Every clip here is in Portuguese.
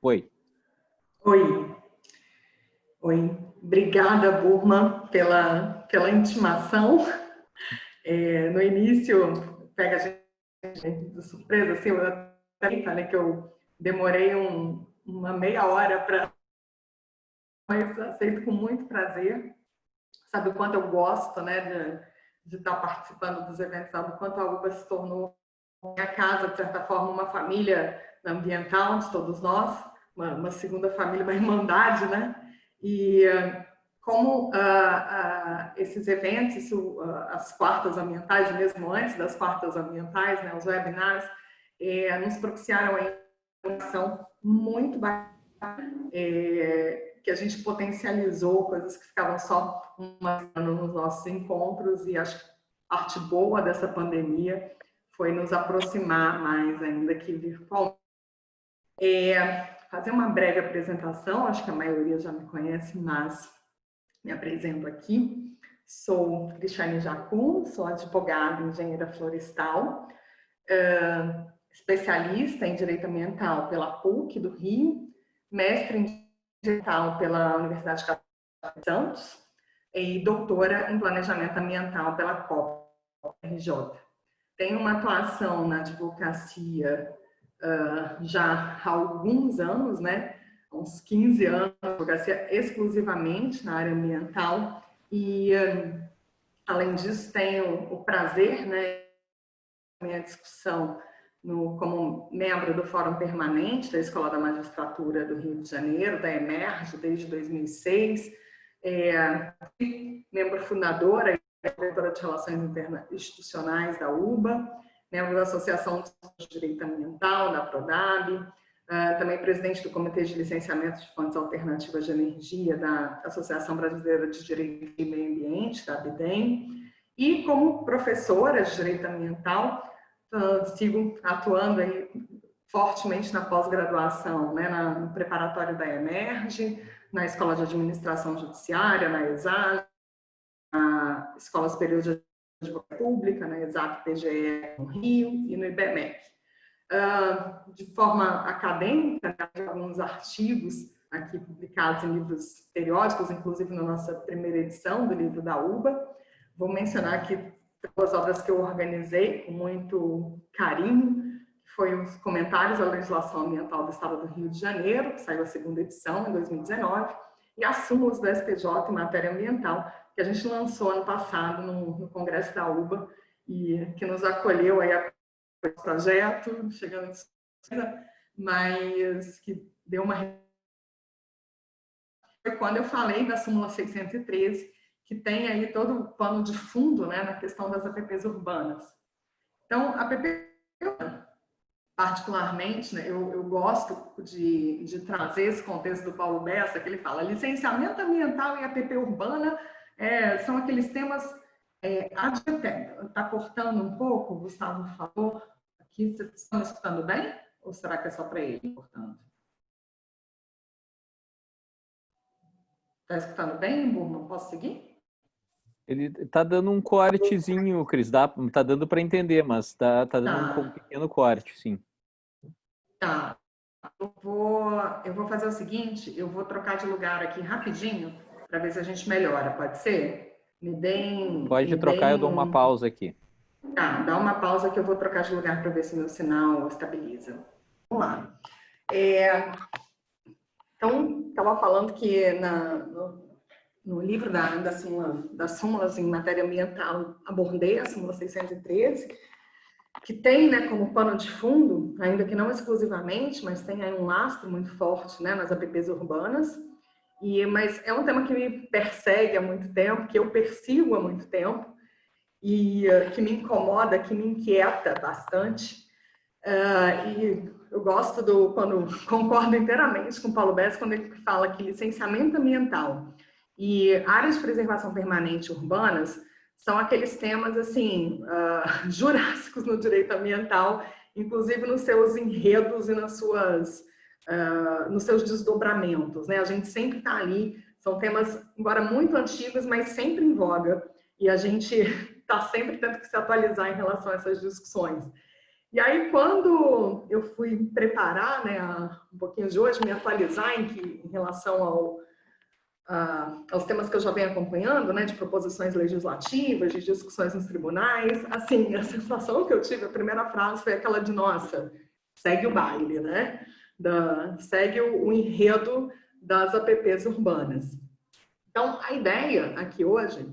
Oi. Oi. Oi. Obrigada, Burma, pela intimação. No início, pega a gente de surpresa, assim, eu até falei que eu demorei uma meia hora para... Mas aceito com muito prazer. Sabe o quanto eu gosto, né, de estar participando dos eventos, sabe o quanto a UBA se tornou minha casa, de certa forma, uma família ambiental de todos nós, uma segunda família, uma irmandade, né? E como esses eventos, as quartas ambientais, mesmo antes das quartas ambientais, né, os webinars, nos propiciaram uma ação muito bacana, que a gente potencializou coisas que ficavam só uma semana nos nossos encontros, e acho que a parte boa dessa pandemia foi nos aproximar mais ainda que virtualmente. Fazer uma breve apresentação, acho que a maioria já me conhece, mas me apresento aqui. Sou Cristiane Jacum, sou advogada, engenheira florestal, especialista em Direito Ambiental pela PUC do Rio, mestre em Direito Ambiental pela Universidade Católica de Santos e doutora em Planejamento Ambiental pela COP-RJ. Tenho uma atuação na advocacia já há alguns anos, né? Uns 15 anos, advocacia exclusivamente na área ambiental e, além disso, tenho o prazer, né, minha discussão como membro do Fórum Permanente da Escola da Magistratura do Rio de Janeiro, da EMERGE, desde 2006, membro fundadora e diretora de Relações Institucionais da UBA, membro da Associação de Direito Ambiental, da PRODAB, também presidente do Comitê de Licenciamento de Fontes Alternativas de Energia da Associação Brasileira de Direito e Meio Ambiente, da ABIDEM, e como professora de Direito Ambiental, sigo atuando aí fortemente na pós-graduação, né, no preparatório da EMERGE, na Escola de Administração Judiciária, na ESAG, na Escola Superior de Advocacia Pública, na ESAP-PGE no Rio e no IBMEC. De forma acadêmica, alguns artigos aqui publicados em livros periódicos, inclusive na nossa primeira edição do livro da UBA. Vou mencionar aqui duas obras que eu organizei com muito carinho, que foi os Comentários à Legislação Ambiental do Estado do Rio de Janeiro, que saiu a segunda edição em 2019, e as súmulas do STJ em matéria ambiental, que a gente lançou ano passado no Congresso da UBA, e que nos acolheu aí a projeto, chegando mas que deu uma... Foi quando eu falei da súmula 613, que tem aí todo o pano de fundo, né, na questão das APPs urbanas. Então, a APP, particularmente, né, eu gosto de trazer esse contexto do Paulo Bessa, que ele fala, licenciamento ambiental e APP urbana são aqueles temas... Está cortando um pouco, o Gustavo falou, aqui, vocês estão me escutando bem? Ou será que é só para ele cortando? Está escutando bem, Burma? Posso seguir? Ele está dando um cortezinho, Cris, tá dando para entender, mas tá dando um pequeno corte, sim. Tá. Eu vou fazer o seguinte, eu vou trocar de lugar aqui rapidinho, para ver se a gente melhora, pode ser? Pode trocar, eu dou uma pausa aqui. Tá, dá uma pausa que eu vou trocar de lugar para ver se meu sinal estabiliza. Vamos lá. Então, estava falando que no livro das súmulas em matéria ambiental, abordei a súmula 613, que tem, né, como pano de fundo, ainda que não exclusivamente, mas tem aí um lastro muito forte, né, nas APPs urbanas, mas é um tema que me persegue há muito tempo, que eu persigo há muito tempo, e que me incomoda, que me inquieta bastante. E eu gosto quando concordo inteiramente com o Paulo Bessa quando ele fala que licenciamento ambiental e áreas de preservação permanente urbanas são aqueles temas assim jurássicos no direito ambiental, inclusive nos seus enredos e nos seus desdobramentos, né? A gente sempre está ali, são temas, embora muito antigos, mas sempre em voga, e a gente está sempre tendo que se atualizar em relação a essas discussões. E aí, quando eu fui preparar, né, um pouquinho de hoje, me atualizar em relação aos temas que eu já venho acompanhando, né, de proposições legislativas, de discussões nos tribunais, assim, a sensação que eu tive, a primeira frase foi aquela de, nossa, segue o baile, né? Segue o enredo das APPs urbanas. Então, a ideia aqui hoje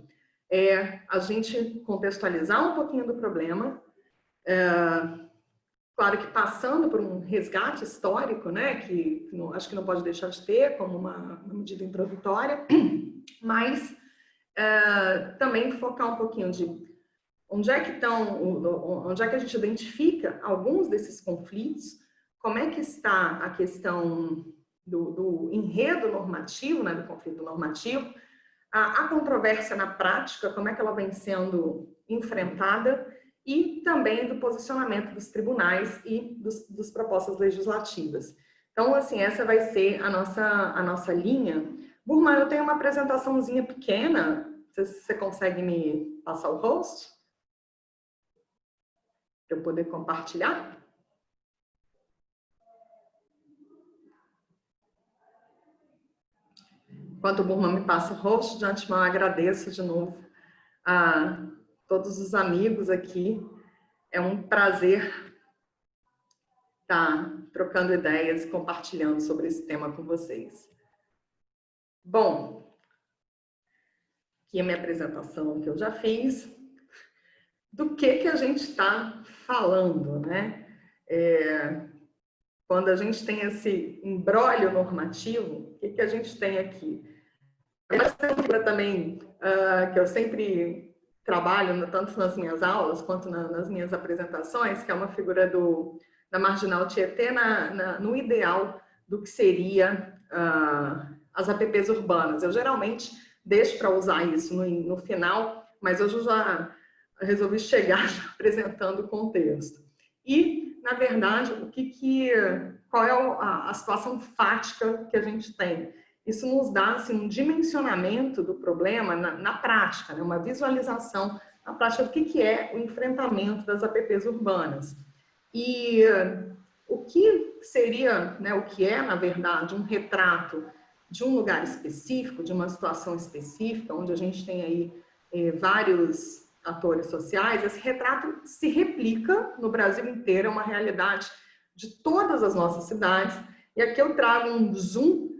é a gente contextualizar um pouquinho do problema, claro que passando por um resgate histórico, né, que acho que não pode deixar de ter como uma medida introdutória, mas também focar um pouquinho de onde é que a gente identifica alguns desses conflitos, como é que está a questão do enredo normativo, né, do conflito normativo, a controvérsia na prática, como é que ela vem sendo enfrentada, e também do posicionamento dos tribunais e das propostas legislativas. Então, assim, essa vai ser a nossa linha. Burma, eu tenho uma apresentaçãozinha pequena, você consegue me passar o host? Para eu poder compartilhar? Enquanto o Burma me passa o host, de antemão agradeço de novo a todos os amigos aqui. É um prazer estar trocando ideias e compartilhando sobre esse tema com vocês. Bom, aqui é a minha apresentação que eu já fiz. Do que a gente está falando, né? Quando a gente tem esse imbróglio normativo, o que a gente tem aqui? Essa figura também, que eu sempre trabalho, tanto nas minhas aulas quanto nas minhas apresentações, que é uma figura da Marginal Tietê no ideal do que seria as APPs urbanas. Eu geralmente deixo para usar isso no final, mas hoje eu já resolvi chegar apresentando o contexto. E, na verdade, qual é a situação fática que a gente tem? Isso nos dá assim, um dimensionamento do problema na prática, né? Uma visualização na prática do que é o enfrentamento das APPs urbanas. E o que seria, né, o que é, na verdade, um retrato de um lugar específico, de uma situação específica, onde a gente tem aí vários atores sociais, esse retrato se replica no Brasil inteiro, é uma realidade de todas as nossas cidades. E aqui eu trago um zoom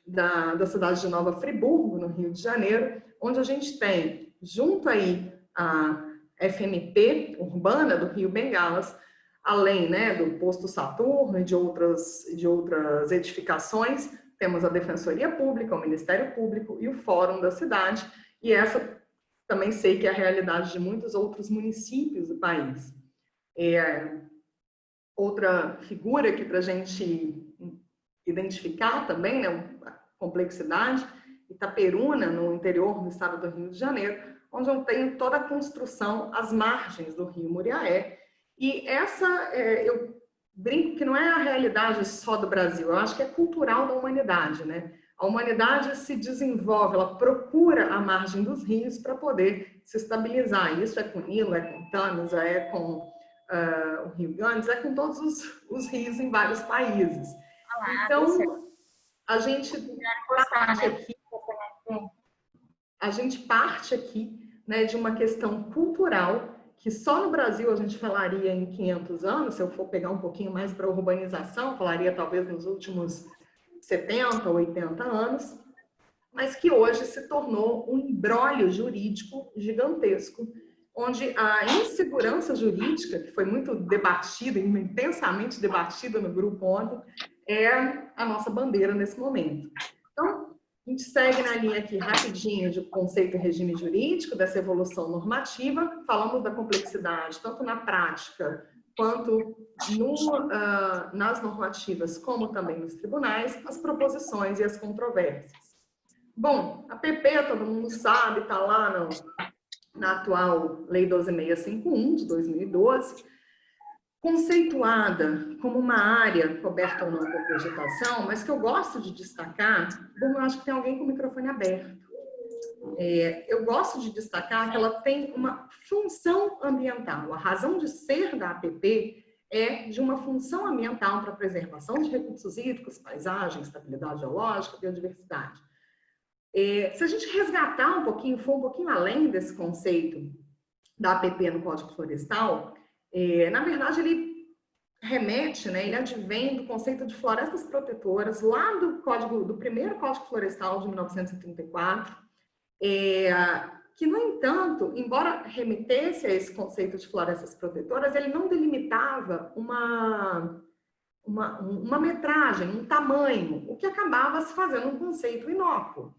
da cidade de Nova Friburgo, no Rio de Janeiro, onde a gente tem, junto aí a FMP urbana do Rio Bengalas, além, né, do Posto Saturno e de outras edificações, temos a Defensoria Pública, o Ministério Público e o Fórum da cidade, e essa também sei que é a realidade de muitos outros municípios do país. Outra figura aqui para a gente identificar também, né, a complexidade, Itaperuna, no interior do estado do Rio de Janeiro, onde eu tenho toda a construção às margens do Rio Muriaé. E eu brinco que não é a realidade só do Brasil, eu acho que é cultural da humanidade, né? A humanidade se desenvolve, ela procura a margem dos rios para poder se estabilizar. Isso é com o Nilo, é com o Tâmisa, é com o Rio Ganges, é com todos os rios em vários países. Então, a gente parte aqui, né, de uma questão cultural que só no Brasil a gente falaria em 500 anos, se eu for pegar um pouquinho mais para a urbanização, falaria talvez nos últimos 70, 80 anos, mas que hoje se tornou um imbróglio jurídico gigantesco, onde a insegurança jurídica, que foi muito debatida, intensamente debatida no grupo ontem, é a nossa bandeira nesse momento. Então, a gente segue na linha aqui rapidinho de conceito e regime jurídico, dessa evolução normativa, falamos da complexidade, tanto na prática, quanto nas normativas, como também nos tribunais, as proposições e as controvérsias. Bom, a PP, todo mundo sabe, está lá na atual Lei 12.651, de 2012, conceituada como uma área coberta ou não por vegetação, mas que eu gosto de destacar, eu acho que tem alguém com o microfone aberto. eu gosto de destacar que ela tem uma função ambiental. A razão de ser da APP é de uma função ambiental para a preservação de recursos hídricos, paisagem, estabilidade geológica, biodiversidade. Se a gente resgatar um pouquinho, for um pouquinho além desse conceito da APP no Código Florestal, na verdade ele remete, né, ele advém do conceito de florestas protetoras lá do primeiro Código Florestal de 1934, que, no entanto, embora remetesse a esse conceito de florestas protetoras, ele não delimitava uma metragem, um tamanho, o que acabava se fazendo um conceito inócuo.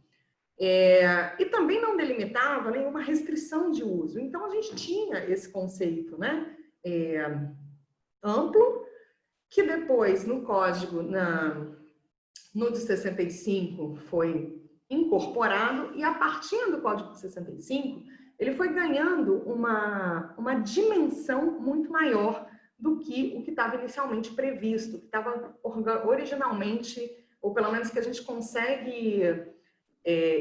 E também não delimitava nenhuma restrição de uso. Então, a gente tinha esse conceito, né, amplo, que depois, no código, no de 65, foi incorporado, e a partir do Código de 65, ele foi ganhando uma dimensão muito maior do que o que estava inicialmente previsto, que estava originalmente, ou pelo menos que a gente consegue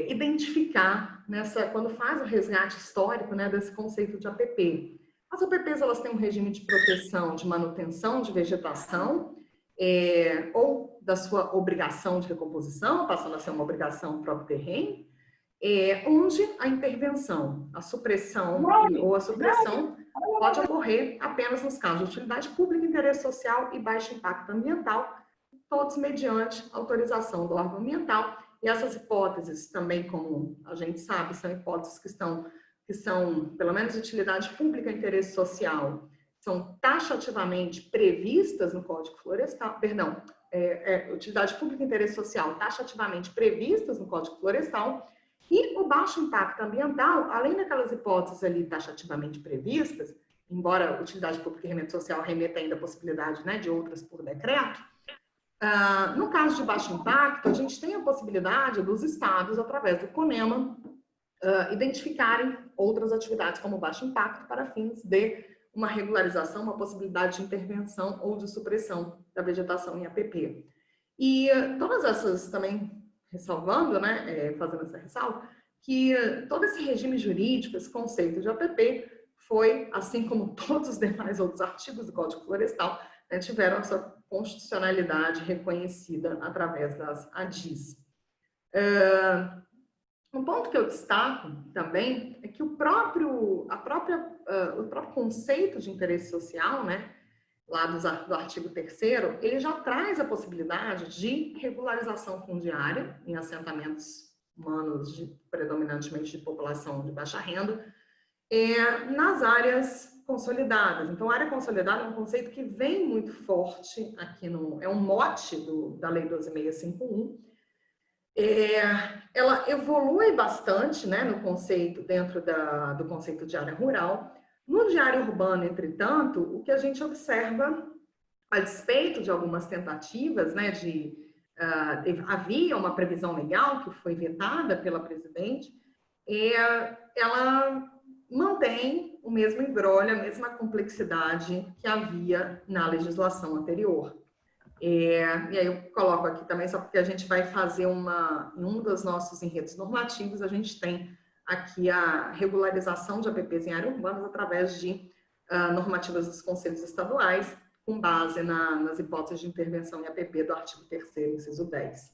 identificar quando faz o resgate histórico, né, desse conceito de APP. As APPs, elas têm um regime de proteção, de manutenção de vegetação, ou da sua obrigação de recomposição, passando a ser uma obrigação no próprio terreno, onde a intervenção, a supressão ou a supressão pode ocorrer apenas nos casos de utilidade pública, interesse social e baixo impacto ambiental, todos mediante autorização do órgão ambiental. E essas hipóteses também, como a gente sabe, são hipóteses que são, pelo menos, de utilidade pública e interesse social, são taxativamente previstas no Código Florestal, perdão, utilidade pública e interesse social taxativamente previstas no Código Florestal, e o baixo impacto ambiental, além daquelas hipóteses ali taxativamente previstas, embora utilidade pública e remeta social remeta ainda a possibilidade, né, de outras por decreto, no caso de baixo impacto, a gente tem a possibilidade dos estados, através do CONEMA, identificarem outras atividades como baixo impacto para fins de uma regularização, uma possibilidade de intervenção ou de supressão da vegetação em APP. E todas essas também, ressalvando, né, fazendo essa ressalva, que todo esse regime jurídico, esse conceito de APP, foi, assim como todos os demais outros artigos do Código Florestal, né, tiveram a sua constitucionalidade reconhecida através das ADIs. Um ponto que eu destaco também é que o próprio conceito de interesse social, né, lá do artigo 3º, ele já traz a possibilidade de regularização fundiária em assentamentos humanos predominantemente de população de baixa renda, nas áreas consolidadas. Então, a área consolidada é um conceito que vem muito forte aqui é um mote da Lei 12.651. Ela evolui bastante, né, no conceito, dentro do conceito de área rural. No de área urbana, entretanto, o que a gente observa, a despeito de algumas tentativas, né, havia uma previsão legal que foi vetada pela presidente, ela mantém o mesmo imbróglio, a mesma complexidade que havia na legislação anterior. E aí eu coloco aqui também, só porque a gente vai fazer em um dos nossos enredos normativos, a gente tem aqui a regularização de APPs em áreas urbanas através de normativas dos conselhos estaduais, com base nas hipóteses de intervenção em APP do artigo 3º, inciso 10.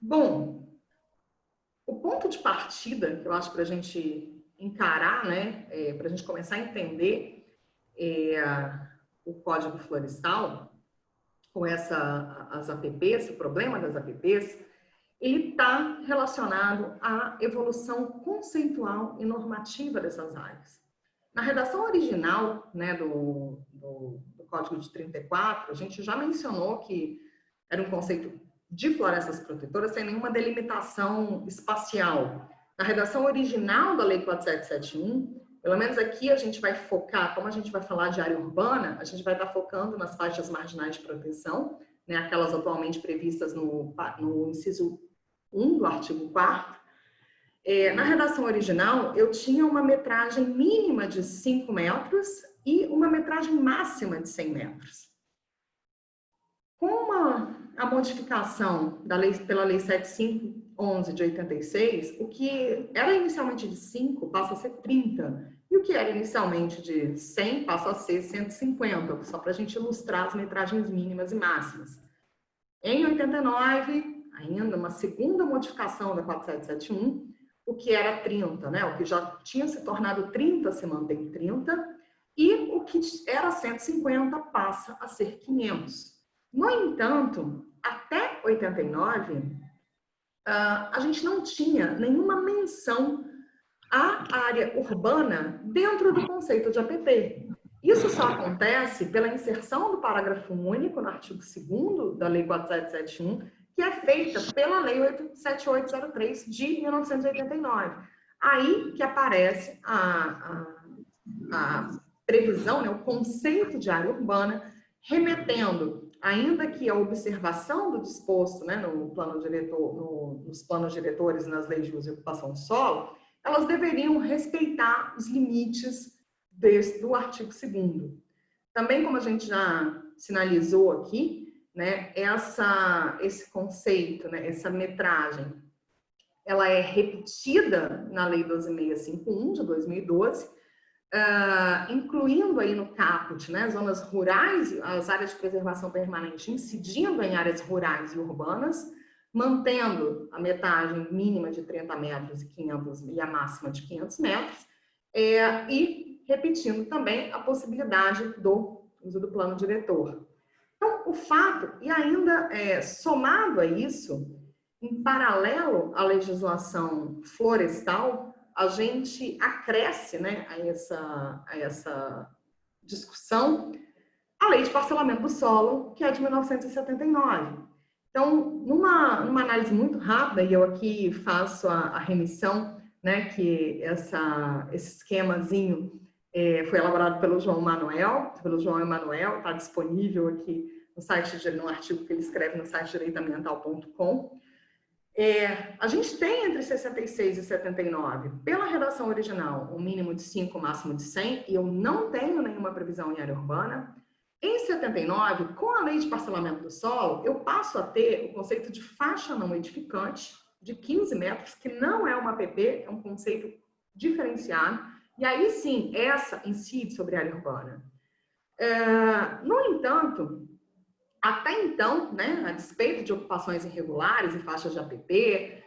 Bom, o ponto de partida, que eu acho para a gente encarar, né, para a gente começar a entender o Código Florestal, com as APPs, o problema das APPs, ele está relacionado à evolução conceitual e normativa dessas áreas. Na redação original, né, do Código de 34, a gente já mencionou que era um conceito de florestas protetoras sem nenhuma delimitação espacial. Na redação original da Lei 4771, pelo menos aqui a gente vai focar, como a gente vai falar de área urbana, a gente vai estar focando nas faixas marginais de proteção, né, aquelas atualmente previstas no inciso 1 do artigo 4º. Na redação original, eu tinha uma metragem mínima de 5 metros e uma metragem máxima de 100 metros. Com a modificação da lei, pela Lei 7511 de 86, o que era inicialmente de 5 passa a ser 30, e o que era inicialmente de 100 passa a ser 150, só para a gente ilustrar as metragens mínimas e máximas. Em 89, ainda uma segunda modificação da 4771, o que era 30, né? O que já tinha se tornado 30 se mantém 30, e o que era 150 passa a ser 500. No entanto, até 89, a gente não tinha nenhuma menção à área urbana dentro do conceito de APP. Isso só acontece pela inserção do parágrafo único no artigo 2º da Lei 4771, que é feita pela Lei 7803 de 1989. Aí que aparece a previsão, né, o conceito de área urbana, remetendo, ainda que a observação do disposto, né, no plano diretor, nos planos diretores e nas leis de uso e ocupação do solo, elas deveriam respeitar os limites do artigo 2º. Também, como a gente já sinalizou aqui, né, esse conceito, né, essa metragem, ela é repetida na Lei 12.651 de 2012, incluindo aí no caput, né, zonas rurais, as áreas de preservação permanente incidindo em áreas rurais e urbanas, mantendo a metragem mínima de 30 metros e a máxima de 500 metros, e repetindo também a possibilidade do uso do plano diretor. Então, o fato, e ainda somado a isso, em paralelo à legislação florestal, a gente acresce, né, a essa discussão a Lei de Parcelamento do Solo, que é de 1979. Então, numa análise muito rápida, e eu aqui faço a remissão, né, que esse esquemazinho foi elaborado pelo João Emanuel, está disponível aqui no artigo que ele escreve no site direitoambiental.com. A gente tem entre 66 e 79, pela redação original, um mínimo de 5, máximo de 100, e eu não tenho nenhuma previsão em área urbana. Em 79, com a Lei de Parcelamento do Solo, eu passo a ter o conceito de faixa não edificante, de 15 metros, que não é uma APP, é um conceito diferenciado, e aí sim, essa incide sobre a área urbana. No entanto, até então, né, a despeito de ocupações irregulares em faixas de APP,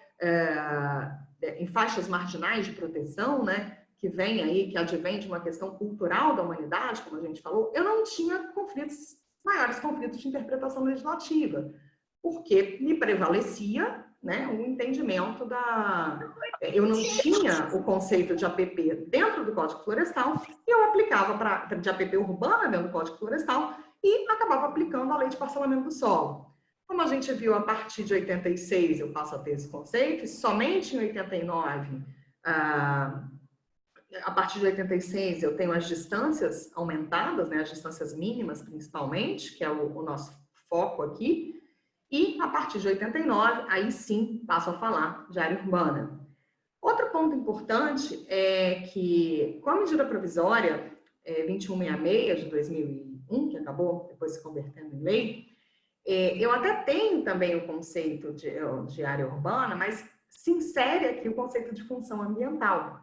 em faixas marginais de proteção, né, que advém de uma questão cultural da humanidade, como a gente falou, eu não tinha maiores conflitos de interpretação legislativa, porque me prevalecia, né, o entendimento eu não tinha o conceito de APP dentro do Código Florestal, e eu aplicava de APP urbana dentro do Código Florestal, e acabava aplicando a Lei de Parcelamento do Solo. Como a gente viu, a partir de 86 eu passo a ter esse conceito, e somente em 89, a partir de 86 eu tenho as distâncias aumentadas, né, as distâncias mínimas principalmente, que é o nosso foco aqui, e a partir de 89, aí sim passo a falar de área urbana. Outro ponto importante é que, com a medida provisória 2166 de 2001, que acabou depois se convertendo em lei, eu até tenho também o conceito de área urbana, mas se insere aqui o conceito de função ambiental,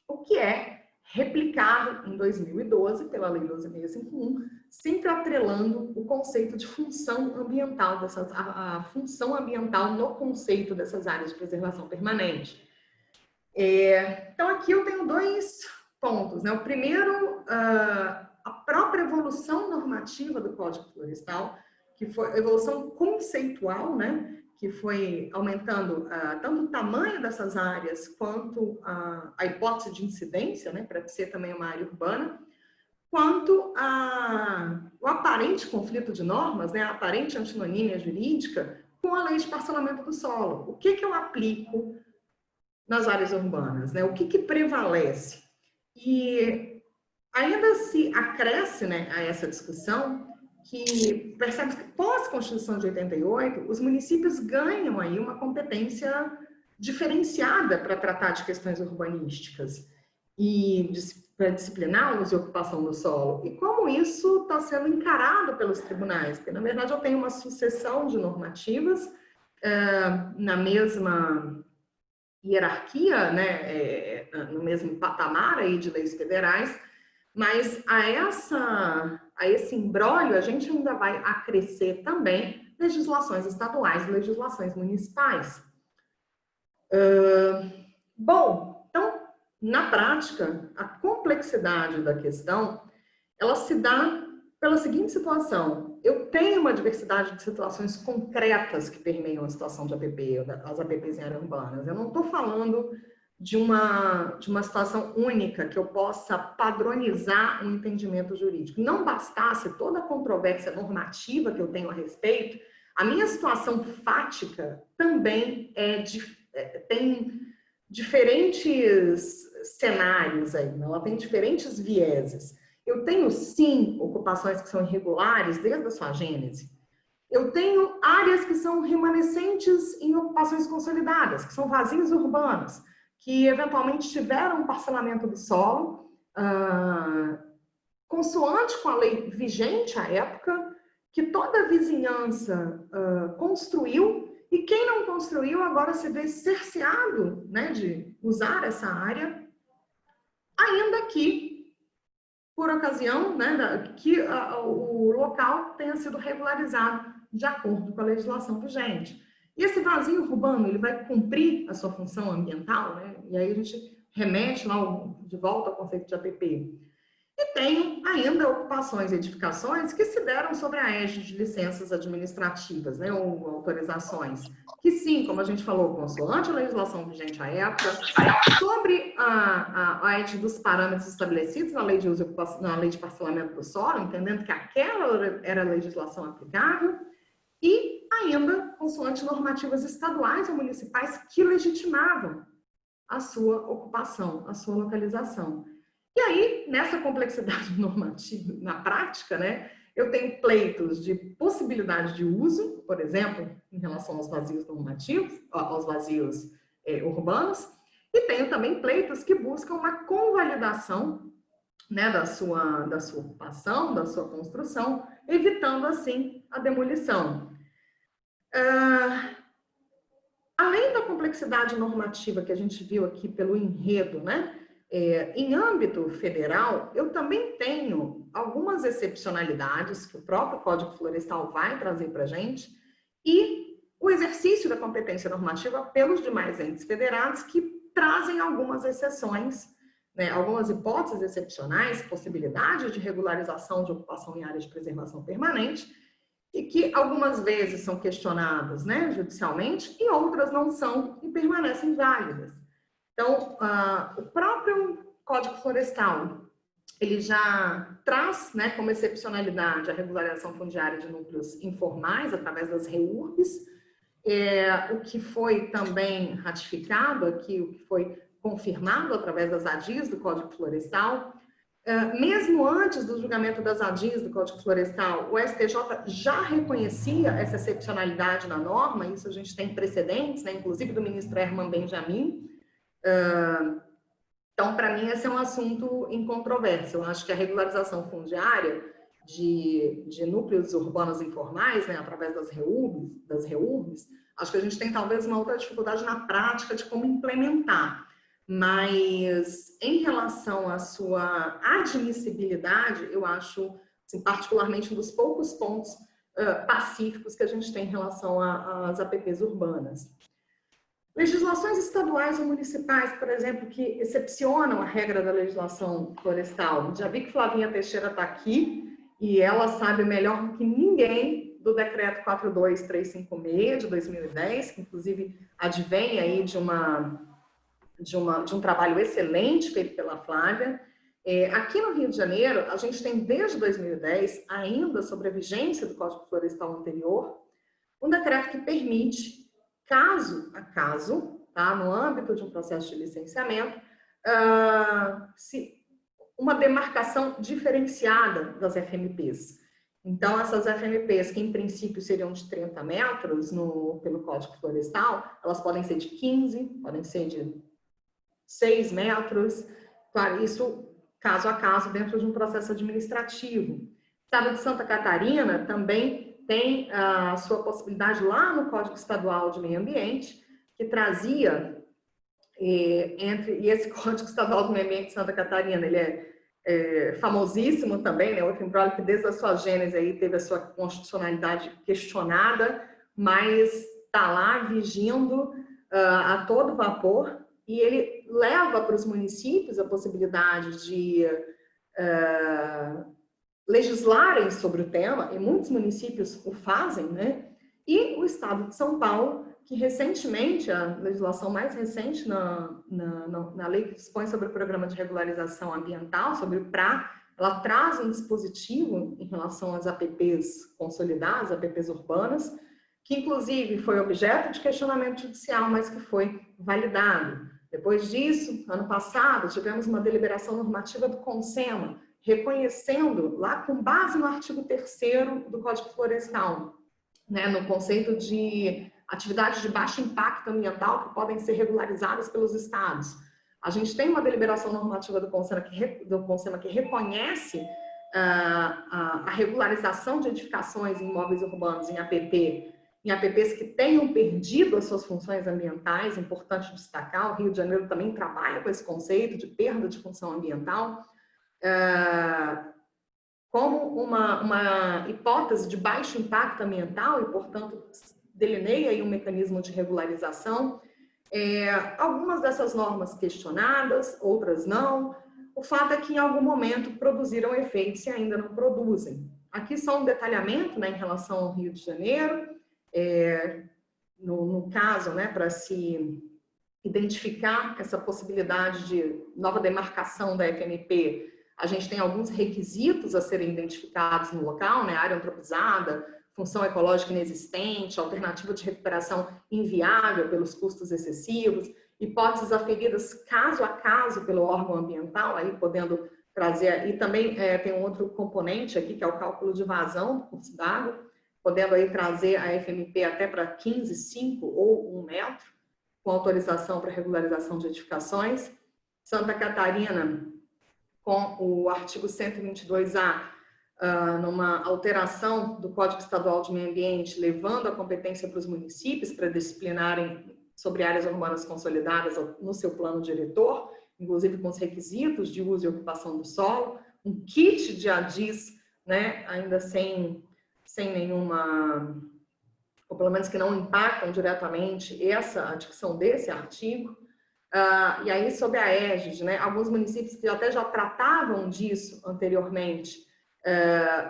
o que é replicado em 2012 pela Lei 12.651, sempre atrelando o conceito de função ambiental, a função ambiental no conceito dessas áreas de preservação permanente. Então, aqui eu tenho dois pontos, né? O primeiro, a própria evolução normativa do Código Florestal, que foi a evolução conceitual, né? Que foi aumentando tanto o tamanho dessas áreas quanto a hipótese de incidência, né? Para ser também uma área urbana, quanto o aparente conflito de normas, né? A aparente antinomia jurídica com a Lei de Parcelamento do Solo. O que eu aplico nas áreas urbanas, né? O que prevalece? E ainda se acresce, né, a essa discussão que percebe que pós-Constituição de 88, os municípios ganham aí uma competência diferenciada para tratar de questões urbanísticas. e para disciplinar o uso e ocupação do solo, e como isso está sendo encarado pelos tribunais, porque, na verdade, eu tenho uma sucessão de normativas na mesma hierarquia, né, no mesmo patamar aí de leis federais, mas a esse imbróglio a gente ainda vai acrescer também legislações estaduais e legislações municipais. Bom, então, na prática, a complexidade da questão, ela se dá pela seguinte situação: eu tenho uma diversidade de situações concretas que permeiam a situação de APP, as APPs em áreas urbanas. Eu não estou falando de uma situação única que eu possa padronizar um entendimento jurídico. Não bastasse toda a controvérsia normativa que eu tenho a respeito, a minha situação fática também tem diferentes cenários aí, ela tem diferentes vieses. Eu tenho, sim, ocupações que são irregulares desde a sua gênese. Eu tenho áreas que são remanescentes em ocupações consolidadas, que são vazios urbanos, que eventualmente tiveram um parcelamento do solo, consoante com a lei vigente à época, que toda a vizinhança construiu, e quem não construiu agora se vê cerceado, né, de usar essa área, ainda que, por ocasião, né, que o local tenha sido regularizado de acordo com a legislação vigente. E esse vazio urbano, ele vai cumprir a sua função ambiental, né? E aí a gente remete lá de volta ao conceito de APP. E tem ainda ocupações e edificações que se deram sobre a égide de licenças administrativas, né, ou autorizações, que sim, como a gente falou, consoante a legislação vigente à época, sobre a égide dos parâmetros estabelecidos na lei de uso e ocupação, na lei de parcelamento do solo, entendendo que aquela era a legislação aplicável, e ainda consoante normativas estaduais ou municipais que legitimavam a sua ocupação, a sua localização. E aí, nessa complexidade normativa, na prática, né, eu tenho pleitos de possibilidade de uso, por exemplo, em relação aos vazios normativos, aos vazios urbanos, e tenho também pleitos que buscam uma convalidação, né, da sua ocupação, da sua construção, evitando, assim, a demolição. Além da complexidade normativa que a gente viu aqui pelo enredo, né, em âmbito federal, eu também tenho algumas excepcionalidades que o próprio Código Florestal vai trazer para a gente, e o exercício da competência normativa pelos demais entes federados, que trazem algumas exceções, né, algumas hipóteses excepcionais, possibilidade de regularização de ocupação em área de preservação permanente, e que algumas vezes são questionadas, né, judicialmente, e outras não são e permanecem válidas. Então, o próprio Código Florestal, ele já traz, né, como excepcionalidade a regularização fundiária de núcleos informais através das REURBs, o que foi também ratificado aqui, o que foi confirmado através das ADIs do Código Florestal. Mesmo antes do julgamento das ADIs do Código Florestal, o STJ já reconhecia essa excepcionalidade na norma, isso a gente tem precedentes, né, inclusive do ministro Herman Benjamin. Então, para mim, esse é um assunto incontroverso. Eu acho que a regularização fundiária de núcleos urbanos informais, né, através das REURBs, acho que a gente tem talvez uma outra dificuldade na prática de como implementar. Mas, em relação à sua admissibilidade, eu acho, assim, particularmente, um dos poucos pontos pacíficos que a gente tem em relação às APPs urbanas. Legislações estaduais ou municipais, por exemplo, que excepcionam a regra da legislação florestal. Já vi que Flavinha Teixeira está aqui e ela sabe melhor do que ninguém do decreto 42356 de 2010, que inclusive advém aí de um trabalho excelente feito pela Flávia. Aqui no Rio de Janeiro, a gente tem desde 2010, ainda sobre a vigência do Código Florestal anterior, um decreto que permite, caso a caso, tá, no âmbito de um processo de licenciamento, uma demarcação diferenciada das FMPs. Então, essas FMPs, que em princípio seriam de 30 metros pelo Código Florestal, elas podem ser de 15, podem ser de 6 metros, claro, isso caso a caso dentro de um processo administrativo. O Estado de Santa Catarina também tem a sua possibilidade lá no Código Estadual de Meio Ambiente, que trazia e esse Código Estadual do Meio Ambiente de Santa Catarina, ele é famosíssimo também, né? Outro embrólio que desde a sua gênese aí teve a sua constitucionalidade questionada, mas está lá vigindo a todo vapor, e ele leva para os municípios a possibilidade de legislarem sobre o tema, e muitos municípios o fazem, né? E o Estado de São Paulo, que recentemente, a legislação mais recente na lei que dispõe sobre o Programa de Regularização Ambiental, sobre o PRA, ela traz um dispositivo em relação às APPs consolidadas, APPs urbanas, que inclusive foi objeto de questionamento judicial, mas que foi validado. Depois disso, ano passado, tivemos uma deliberação normativa do CONSEMA, reconhecendo, lá com base no artigo 3º do Código Florestal, né, no conceito de atividades de baixo impacto ambiental que podem ser regularizadas pelos estados. A gente tem uma deliberação normativa do CONSEMA que reconhece a regularização de edificações em imóveis urbanos em APPs que tenham perdido as suas funções ambientais. Importante destacar, o Rio de Janeiro também trabalha com esse conceito de perda de função ambiental, como uma hipótese de baixo impacto ambiental e, portanto, delineia aí um mecanismo de regularização. Algumas dessas normas questionadas, outras não. O fato é que em algum momento produziram efeitos e ainda não produzem. Aqui só um detalhamento, né, em relação ao Rio de Janeiro, no caso, né, para se identificar essa possibilidade de nova demarcação da FMP, a gente tem alguns requisitos a serem identificados no local, né, área antropizada, função ecológica inexistente, alternativa de recuperação inviável pelos custos excessivos, hipóteses aferidas caso a caso pelo órgão ambiental, aí podendo trazer, e também tem um outro componente aqui, que é o cálculo de vazão do curso d'água, podendo aí trazer a FMP até para 15, 5 ou 1 metro, com autorização para regularização de edificações. Santa Catarina, com o artigo 122A, numa alteração do Código Estadual de Meio Ambiente, levando a competência para os municípios para disciplinarem sobre áreas urbanas consolidadas no seu plano diretor, inclusive com os requisitos de uso e ocupação do solo, um kit de ADIs, né, ainda sem nenhuma, ou pelo menos que não impactam diretamente a dicção desse artigo. E aí, sob a égide, né, alguns municípios que até já tratavam disso anteriormente,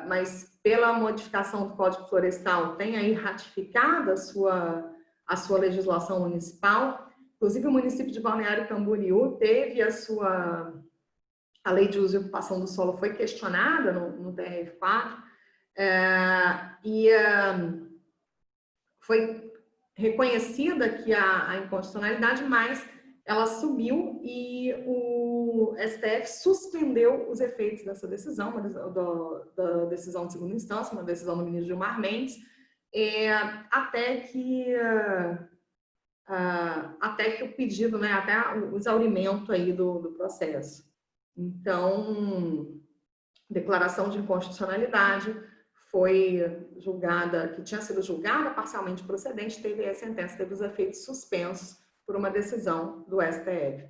mas pela modificação do Código Florestal, tem aí ratificado a sua legislação municipal. Inclusive, o município de Balneário Camboriú teve a lei de uso e ocupação do solo foi questionada no TRF4, foi reconhecida que a inconstitucionalidade, mas ela subiu e o STF suspendeu os efeitos dessa decisão, da decisão de segunda instância, uma decisão do ministro Gilmar Mendes, até que o pedido, né, até o exaurimento aí do processo. Então, declaração de inconstitucionalidade foi julgada, que tinha sido julgada parcialmente procedente, teve a sentença, teve os efeitos suspensos por uma decisão do STF.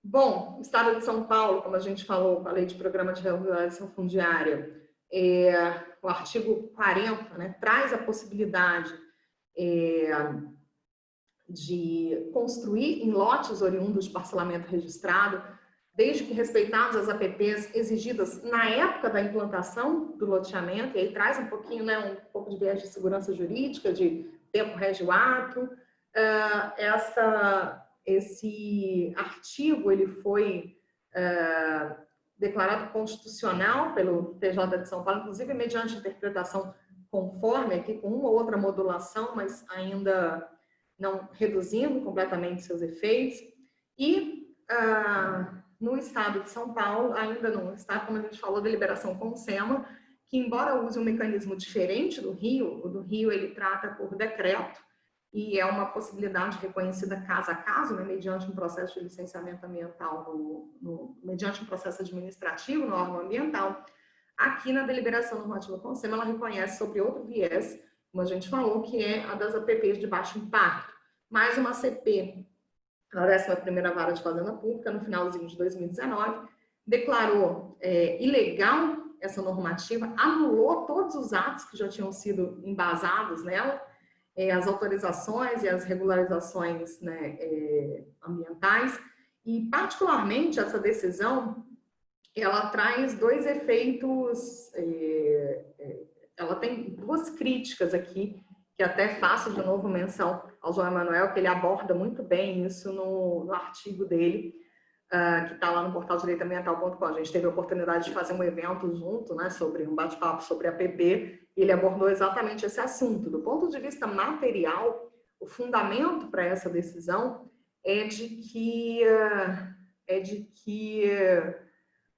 Bom, o Estado de São Paulo, como a gente falou, com a Lei de Programa de Regularização Fundiária, o artigo 40, né, traz a possibilidade de construir em lotes oriundos de parcelamento registrado, desde que respeitadas as APPs exigidas na época da implantação do loteamento, e aí traz um pouquinho, né, um pouco de viés de segurança jurídica, de tempo régio ato. Esse artigo ele foi declarado constitucional pelo TJ de São Paulo, inclusive mediante interpretação conforme, aqui com uma ou outra modulação, mas ainda não reduzindo completamente seus efeitos. E no estado de São Paulo, ainda não está, como a gente falou, deliberação CONSEMA, que embora use um mecanismo diferente do Rio, o do Rio ele trata por decreto, e é uma possibilidade reconhecida caso a caso, né, mediante um processo de licenciamento ambiental, mediante um processo administrativo no órgão ambiental. Aqui na deliberação normativa CONSEMA, ela reconhece sobre outro viés, como a gente falou, que é a das APPs de baixo impacto. Mais uma CP, na 11ª Vara de Fazenda Pública, no finalzinho de 2019, declarou ilegal essa normativa, anulou todos os atos que já tinham sido embasados nela, as autorizações e as regularizações, né, ambientais, e particularmente essa decisão, ela traz dois efeitos, ela tem duas críticas aqui, que até faço de novo menção ao João Emanuel, que ele aborda muito bem isso no artigo dele, que está lá no portal direitoambiental.com. A gente teve a oportunidade de fazer um evento junto, né, sobre um bate-papo sobre a APP, e ele abordou exatamente esse assunto. Do ponto de vista material, o fundamento para essa decisão é de que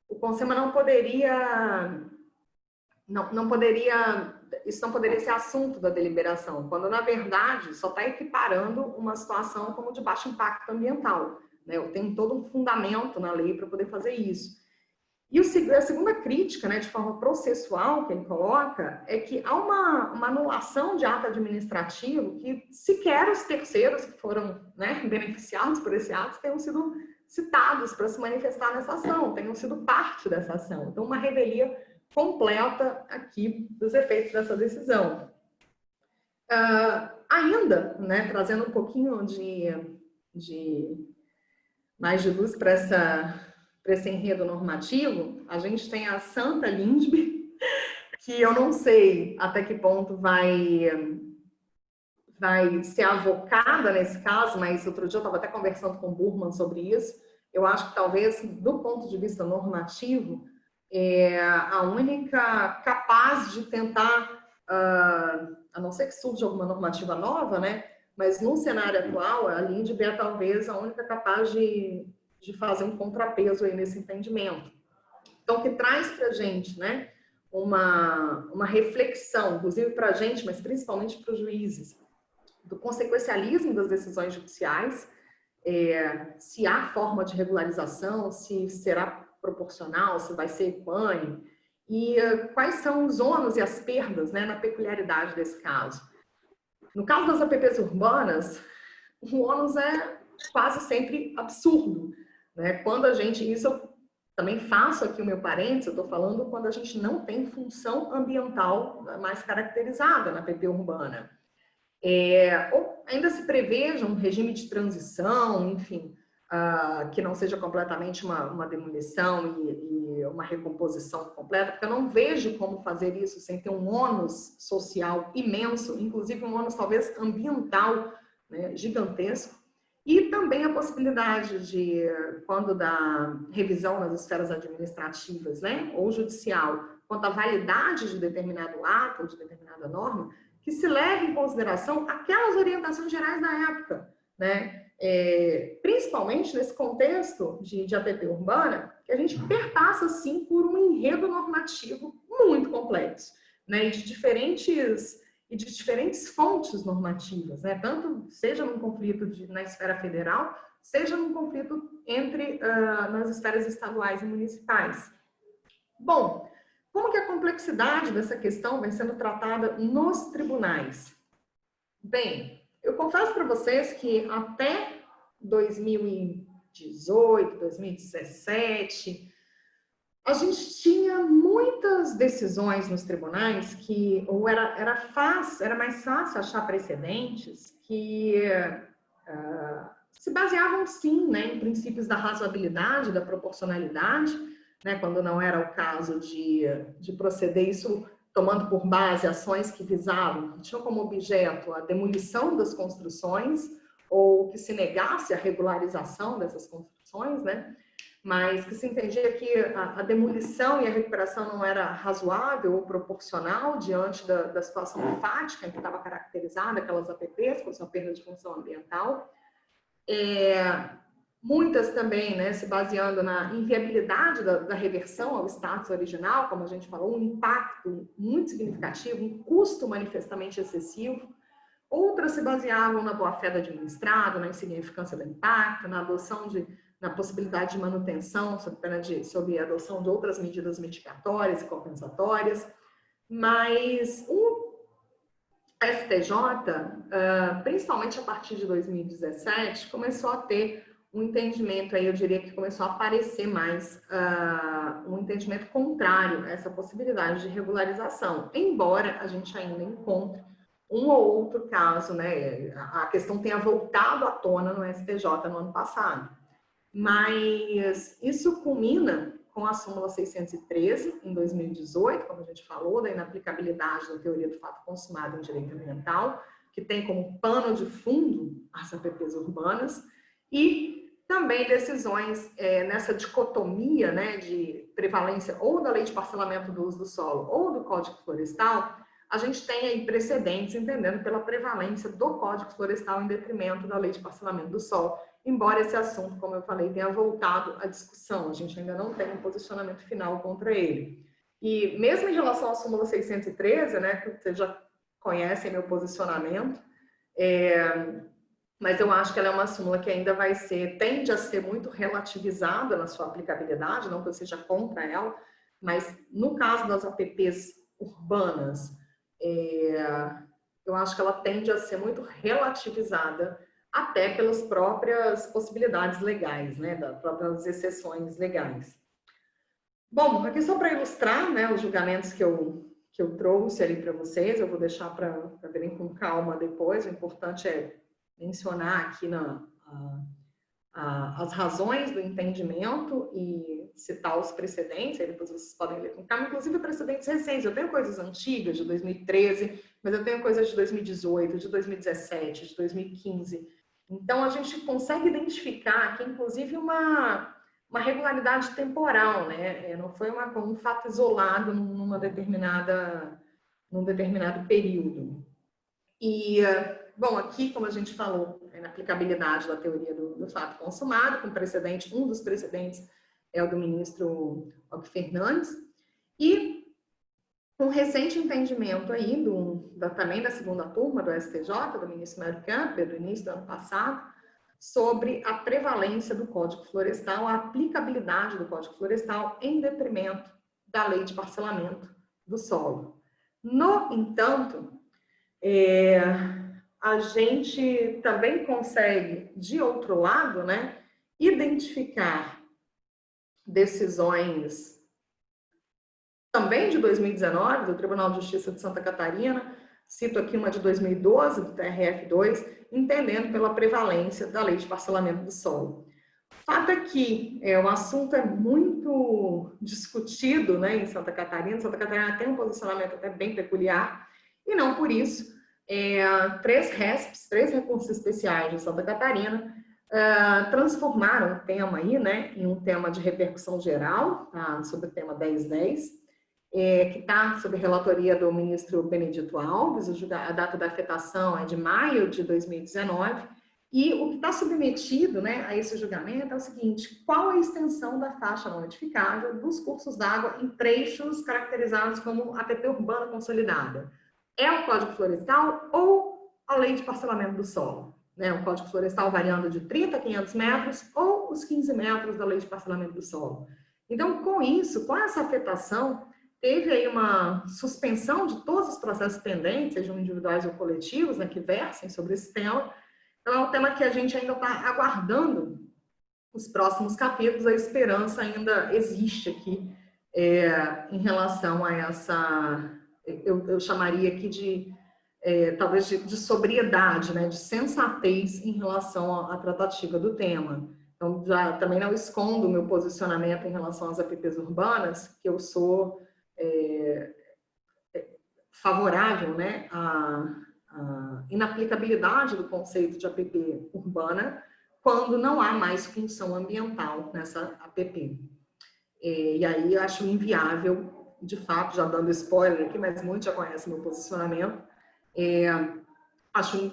o CONSEMA não poderia, isso não poderia ser assunto da deliberação, quando na verdade só está equiparando uma situação como de baixo impacto ambiental. Eu tenho todo um fundamento na lei para poder fazer isso. E a segunda crítica, né, de forma processual, que ele coloca, é que há uma anulação de ato administrativo que sequer os terceiros que foram, né, beneficiados por esse ato tenham sido citados para se manifestar nessa ação, tenham sido parte dessa ação. Então, uma revelia completa aqui dos efeitos dessa decisão. Ainda, né, trazendo um pouquinho mais de luz para esse enredo normativo, a gente tem a Santa Lindbe, que eu não sei até que ponto vai ser avocada nesse caso, mas outro dia eu estava até conversando com o Burman sobre isso. Eu acho que talvez, do ponto de vista normativo, a única capaz de tentar, a não ser que surja alguma normativa nova, né? Mas no cenário atual, a Lindbe é talvez a única capaz de fazer um contrapeso aí nesse entendimento. Então, que traz para a gente, né, uma reflexão, inclusive para a gente, mas principalmente para os juízes, do consequencialismo das decisões judiciais, se há forma de regularização, se será proporcional, se vai ser equânime, e quais são os ônus e as perdas, né, na peculiaridade desse caso. No caso das APPs urbanas, o ônus é quase sempre absurdo, né? Quando a gente, isso eu também faço aqui o meu parênteses, eu estou falando quando a gente não tem função ambiental mais caracterizada na APP urbana. Ou ainda se preveja um regime de transição, enfim, que não seja completamente uma demolição e uma recomposição completa, porque eu não vejo como fazer isso sem ter um ônus social imenso, inclusive um ônus talvez ambiental, né, gigantesco, e também a possibilidade de, quando da revisão nas esferas administrativas, né, ou judicial, quanto à validade de determinado ato ou de determinada norma, que se leve em consideração aquelas orientações gerais da época, né? Principalmente nesse contexto de APP urbana, que a gente perpassa, sim, por um enredo normativo muito complexo, né? E de diferentes fontes normativas, né? Tanto seja num conflito na esfera federal, seja num conflito nas esferas estaduais e municipais. Bom, como que a complexidade dessa questão vem sendo tratada nos tribunais? Bem, eu confesso para vocês que até 2018, 2017, a gente tinha muitas decisões nos tribunais que ou era mais fácil achar precedentes que se baseavam sim, né, em princípios da razoabilidade, da proporcionalidade, né, quando não era o caso de proceder isso tomando por base ações que visavam, tinham como objeto a demolição das construções ou que se negasse a regularização dessas construções, né? Mas que se entendia que a demolição e a recuperação não era razoável ou proporcional diante da situação fática em que estava caracterizada aquelas APPs, com sua perda de função ambiental. Muitas também, né, se baseando na inviabilidade da reversão ao status original, como a gente falou, um impacto muito significativo, um custo manifestamente excessivo, outras se baseavam na boa-fé do administrado, na insignificância do impacto, na possibilidade de manutenção, sob a adoção de outras medidas mitigatórias e compensatórias. Mas o STJ, principalmente a partir de 2017, começou a ter um entendimento, aí eu diria que começou a aparecer mais um entendimento contrário a essa possibilidade de regularização, embora a gente ainda encontre um ou outro caso, né? A questão tenha voltado à tona no STJ no ano passado. Mas isso culmina com a súmula 613, em 2018, como a gente falou, da inaplicabilidade da teoria do fato consumado em direito ambiental, que tem como pano de fundo as APPs urbanas, e também decisões nessa dicotomia, né, de prevalência ou da lei de parcelamento do uso do solo ou do Código Florestal. A gente tem aí precedentes entendendo pela prevalência do Código Florestal em detrimento da lei de parcelamento do solo, embora esse assunto, como eu falei, tenha voltado à discussão. A gente ainda não tem um posicionamento final contra ele. E mesmo em relação à súmula 613, né, que vocês já conhecem meu posicionamento, mas eu acho que ela é uma súmula que ainda tende a ser muito relativizada na sua aplicabilidade, não que eu seja contra ela, mas no caso das APPs urbanas, eu acho que ela tende a ser muito relativizada até pelas próprias possibilidades legais, né, das próprias exceções legais. Bom, aqui só para ilustrar, né, os julgamentos que eu trouxe ali para vocês, eu vou deixar para verem com calma depois, o importante é mencionar aqui as razões do entendimento e citar os precedentes, aí depois vocês podem ler com calma, inclusive precedentes recentes. Eu tenho coisas antigas, de 2013, mas eu tenho coisas de 2018, de 2017, de 2015. Então, a gente consegue identificar aqui, inclusive, uma regularidade temporal, né? Não foi um fato isolado num determinado período. E, bom, aqui, como a gente falou, na aplicabilidade da teoria do fato consumado, com precedente, um dos precedentes é o do ministro Og Fernandes, e um recente entendimento aí, também da segunda turma do STJ, do ministro Mário Camper, do início do ano passado, sobre a prevalência do Código Florestal, a aplicabilidade do Código Florestal em detrimento da lei de parcelamento do solo. No entanto, a gente também consegue, de outro lado, né, identificar decisões também de 2019, do Tribunal de Justiça de Santa Catarina, cito aqui uma de 2012, do TRF2, entendendo pela prevalência da lei de parcelamento do solo. O fato é que o assunto é muito discutido, né, em Santa Catarina. Santa Catarina tem um posicionamento até bem peculiar, e não por isso, três recursos especiais de Santa Catarina, transformaram o tema aí, né, em um tema de repercussão geral, tá, sobre o tema 1010, que está sob relatoria do ministro Benedito Alves. A data da afetação é de maio de 2019, e o que está submetido, né, a esse julgamento é o seguinte: qual a extensão da faixa não edificável dos cursos d'água em trechos caracterizados como APP urbana consolidada? É o Código Florestal ou a lei de parcelamento do solo? Né, o Código Florestal variando de 30 a 500 metros ou os 15 metros da lei de parcelamento do solo. Então, com isso, com essa afetação, teve aí uma suspensão de todos os processos pendentes, sejam individuais ou coletivos, né, que versem sobre esse tema. Então, é um tema que a gente ainda está aguardando os próximos capítulos. A esperança ainda existe aqui em relação a essa, eu chamaria aqui de, talvez, de sobriedade, né, de sensatez em relação à tratativa do tema. Então, já também não escondo o meu posicionamento em relação às APPs urbanas, que eu sou favorável, né, à inaplicabilidade do conceito de APP urbana quando não há mais função ambiental nessa APP. E aí eu acho inviável, de fato, já dando spoiler aqui, mas muitos já conhecem meu posicionamento,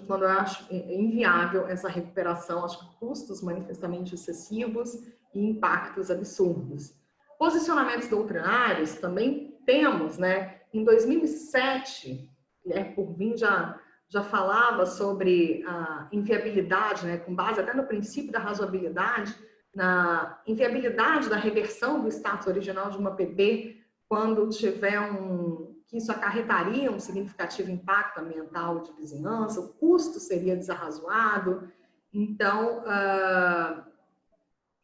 quando eu acho inviável essa recuperação, acho que custos manifestamente excessivos e impactos absurdos. Posicionamentos doutrinários também temos, né? Em 2007, por vir já já falava sobre a inviabilidade, né, com base até no princípio da razoabilidade, na inviabilidade da reversão do status original de uma PP quando tiver que isso acarretaria um significativo impacto ambiental de vizinhança, o custo seria desarrazoado, então,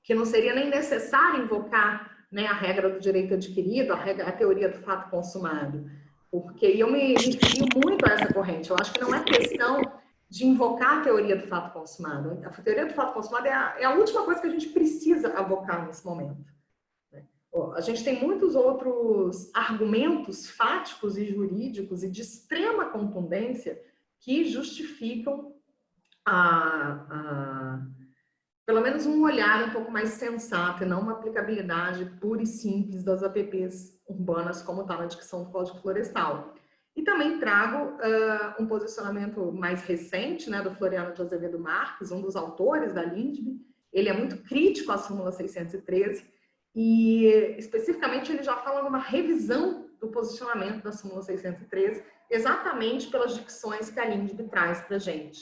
que não seria nem necessário invocar, né, a regra do direito adquirido, a teoria do fato consumado, porque eu me fidio muito a essa corrente. Eu acho que não é questão de invocar a teoria do fato consumado. A teoria do fato consumado é a última coisa que a gente precisa avocar nesse momento. A gente tem muitos outros argumentos fáticos e jurídicos e de extrema contundência que justificam pelo menos um olhar um pouco mais sensato e não uma aplicabilidade pura e simples das APPs urbanas, como está na dicção do Código Florestal. E também trago um posicionamento mais recente, né, do Floriano de Azevedo Marques, um dos autores da LINDB. Ele é muito crítico à súmula 613 e, especificamente, ele já fala numa revisão do posicionamento da súmula 613, exatamente pelas dicções que a LINDB traz para a gente.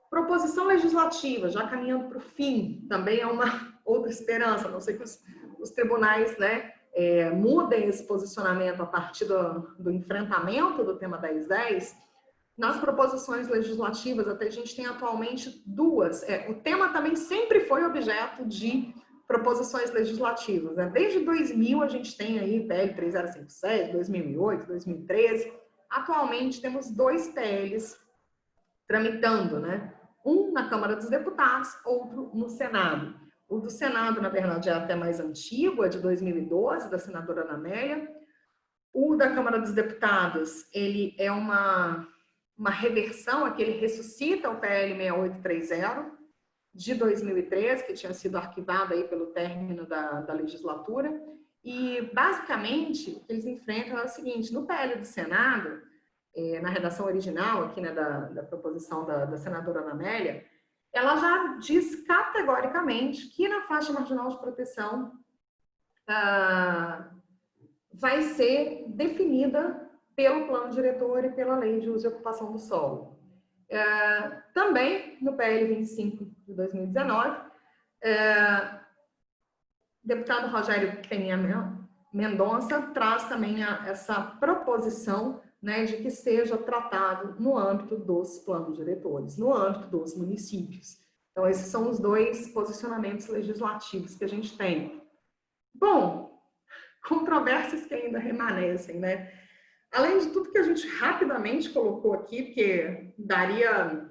Proposição legislativa, já caminhando para o fim, também é uma outra esperança, a não ser que os tribunais, né, mudem esse posicionamento a partir do enfrentamento do tema 1010. Nas proposições legislativas, até a gente tem atualmente duas. O tema também sempre foi objeto de proposições legislativas, né? Desde 2000 a gente tem aí PL 3057, 2008, 2013. Atualmente temos 2 PLs tramitando, né? Um na Câmara dos Deputados, outro no Senado. O do Senado, na verdade, é até mais antigo, é de 2012, da senadora Ana Amélia. O da Câmara dos Deputados, ele é uma reversão, aqui ele ressuscita o PL 6830, de 2013, que tinha sido arquivado aí pelo término da legislatura. E, basicamente, o que eles enfrentam é o seguinte: no PL do Senado, na redação original aqui, né, da proposição da senadora Ana Amélia, ela já diz categoricamente que na faixa marginal de proteção vai ser definida pelo plano diretor e pela lei de uso e ocupação do solo. Também no PL 25 de 2019, o deputado Rogério Penha Mendonça traz também essa proposição, né, de que seja tratado no âmbito dos planos diretores, no âmbito dos municípios. Então, esses são os 2 posicionamentos legislativos que a gente tem. Bom, controvérsias que ainda remanescem, né? Além de tudo que a gente rapidamente colocou aqui, porque daria,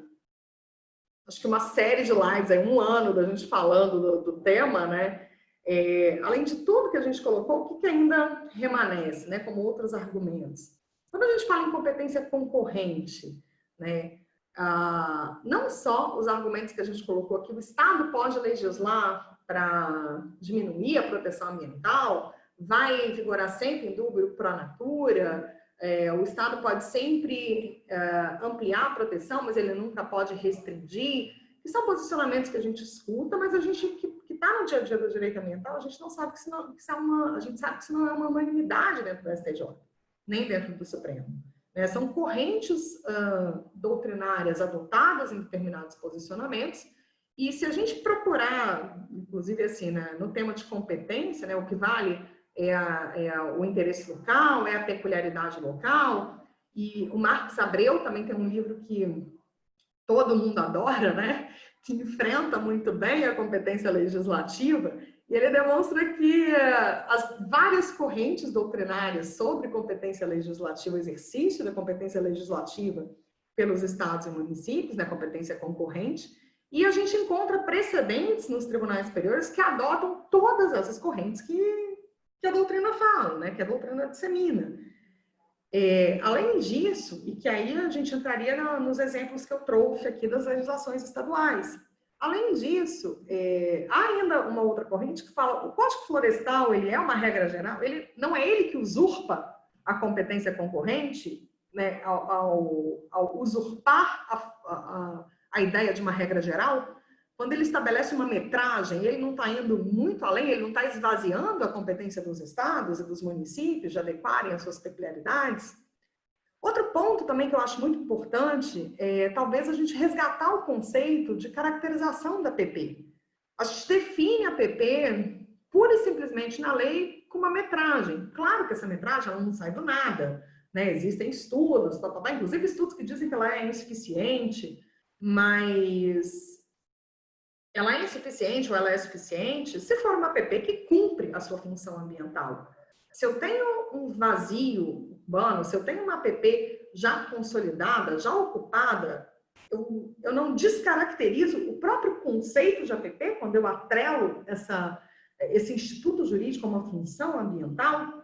acho que uma série de lives, aí 1 ano da gente falando do tema, né? Além de tudo que a gente colocou, o que ainda remanesce, né, como outros argumentos? Quando a gente fala em competência concorrente, né, não só os argumentos que a gente colocou aqui, o Estado pode legislar para diminuir a proteção ambiental, vai vigorar sempre em dúvida pro natura, o Estado pode sempre ampliar a proteção, mas ele nunca pode restringir, que são posicionamentos que a gente escuta, mas a gente que está no dia a dia do direito ambiental, a gente não sabe que isso não, a gente sabe que isso não é uma unanimidade dentro do STJ, nem dentro do Supremo. São correntes doutrinárias adotadas em determinados posicionamentos, e se a gente procurar, inclusive assim, né, no tema de competência, né, o que vale o interesse local, é a peculiaridade local, e o Marcos Abreu também tem um livro que todo mundo adora, né, que enfrenta muito bem a competência legislativa, e ele demonstra que as várias correntes doutrinárias sobre competência legislativa, o exercício da competência legislativa pelos estados e municípios, né, competência concorrente, e a gente encontra precedentes nos tribunais superiores que adotam todas essas correntes que a doutrina fala, né, que a doutrina dissemina. Além disso, e que aí a gente entraria nos exemplos que eu trouxe aqui das legislações estaduais. Além disso, há ainda uma outra corrente que fala o Código Florestal, ele é uma regra geral, não é ele que usurpa a competência concorrente, né, ao usurpar a ideia de uma regra geral. Quando ele estabelece uma metragem, ele não está indo muito além, ele não está esvaziando a competência dos estados e dos municípios de adequarem as suas peculiaridades. Outro ponto também que eu acho muito importante é talvez a gente resgatar o conceito de caracterização da PP. A gente define a PP pura e simplesmente na lei com uma metragem. Claro que essa metragem ela não sai do nada, né? Existem estudos, inclusive estudos que dizem que ela é insuficiente, mas ela é insuficiente ou ela é suficiente se for uma PP que cumpre a sua função ambiental. Se eu tenho um vazio urbano, se eu tenho uma PP já consolidada, já ocupada, eu não descaracterizo o próprio conceito de APP quando eu atrelo esse instituto jurídico a uma função ambiental.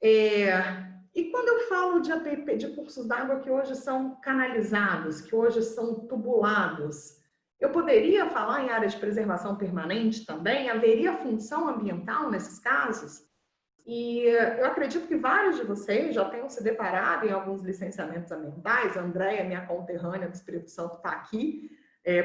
E quando eu falo de APP, de cursos d'água que hoje são canalizados, que hoje são tubulados, eu poderia falar em área de preservação permanente também? Haveria função ambiental nesses casos? E eu acredito que vários de vocês já tenham se deparado em alguns licenciamentos ambientais. A Andréia, minha conterrânea do Espírito Santo, está aqui.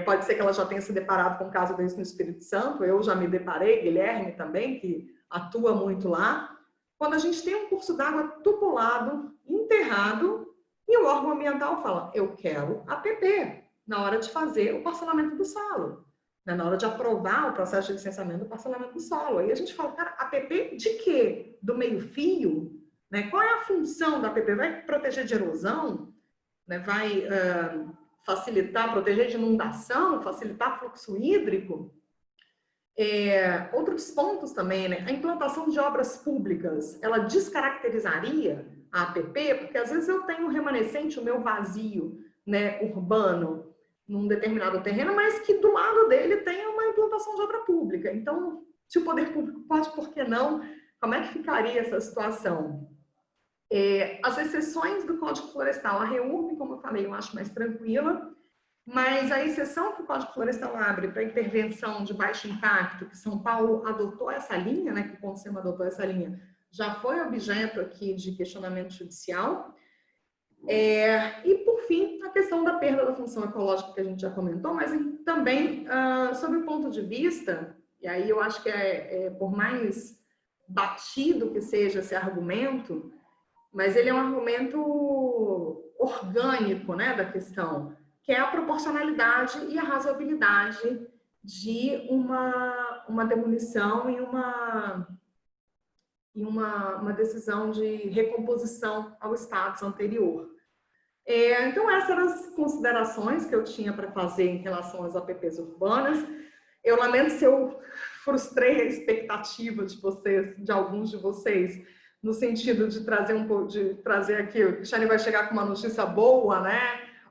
Pode ser que ela já tenha se deparado com um caso desse no Espírito Santo. Eu já me deparei, Guilherme também, que atua muito lá. Quando a gente tem um curso d'água tubulado, enterrado, e o órgão ambiental fala, eu quero APP, na hora de fazer o parcelamento do solo, né? Na hora de aprovar o processo de licenciamento do parcelamento do solo. Aí a gente fala, cara, APP de quê? Do meio-fio? Né? Qual é a função da APP? Vai proteger de erosão? Né? Vai facilitar, proteger de inundação? Facilitar fluxo hídrico? Outros pontos também, né? A implantação de obras públicas, ela descaracterizaria a APP? Porque às vezes eu tenho um remanescente, o meu vazio, né, urbano, num determinado terreno, mas que do lado dele tem uma implantação de obra pública. Então, se o poder público pode, por que não? Como é que ficaria essa situação? As exceções do Código Florestal, a REURB, como eu falei, eu acho mais tranquila, mas a exceção que o Código Florestal abre para intervenção de baixo impacto, que São Paulo adotou essa linha, né, que o Conselho adotou essa linha, já foi objeto aqui de questionamento judicial. E, por fim, a questão da perda da função ecológica, que a gente já comentou, mas também sobre o ponto de vista, e aí eu acho que por mais batido que seja esse argumento, mas ele é um argumento orgânico, né, da questão, que é a proporcionalidade e a razoabilidade de uma demolição e uma decisão de recomposição ao status anterior. Então, essas eram as considerações que eu tinha para fazer em relação às APPs urbanas. Eu lamento se eu frustrei a expectativa de vocês, de alguns de vocês, no sentido de trazer trazer aqui, o Cristiane vai chegar com uma notícia boa, né?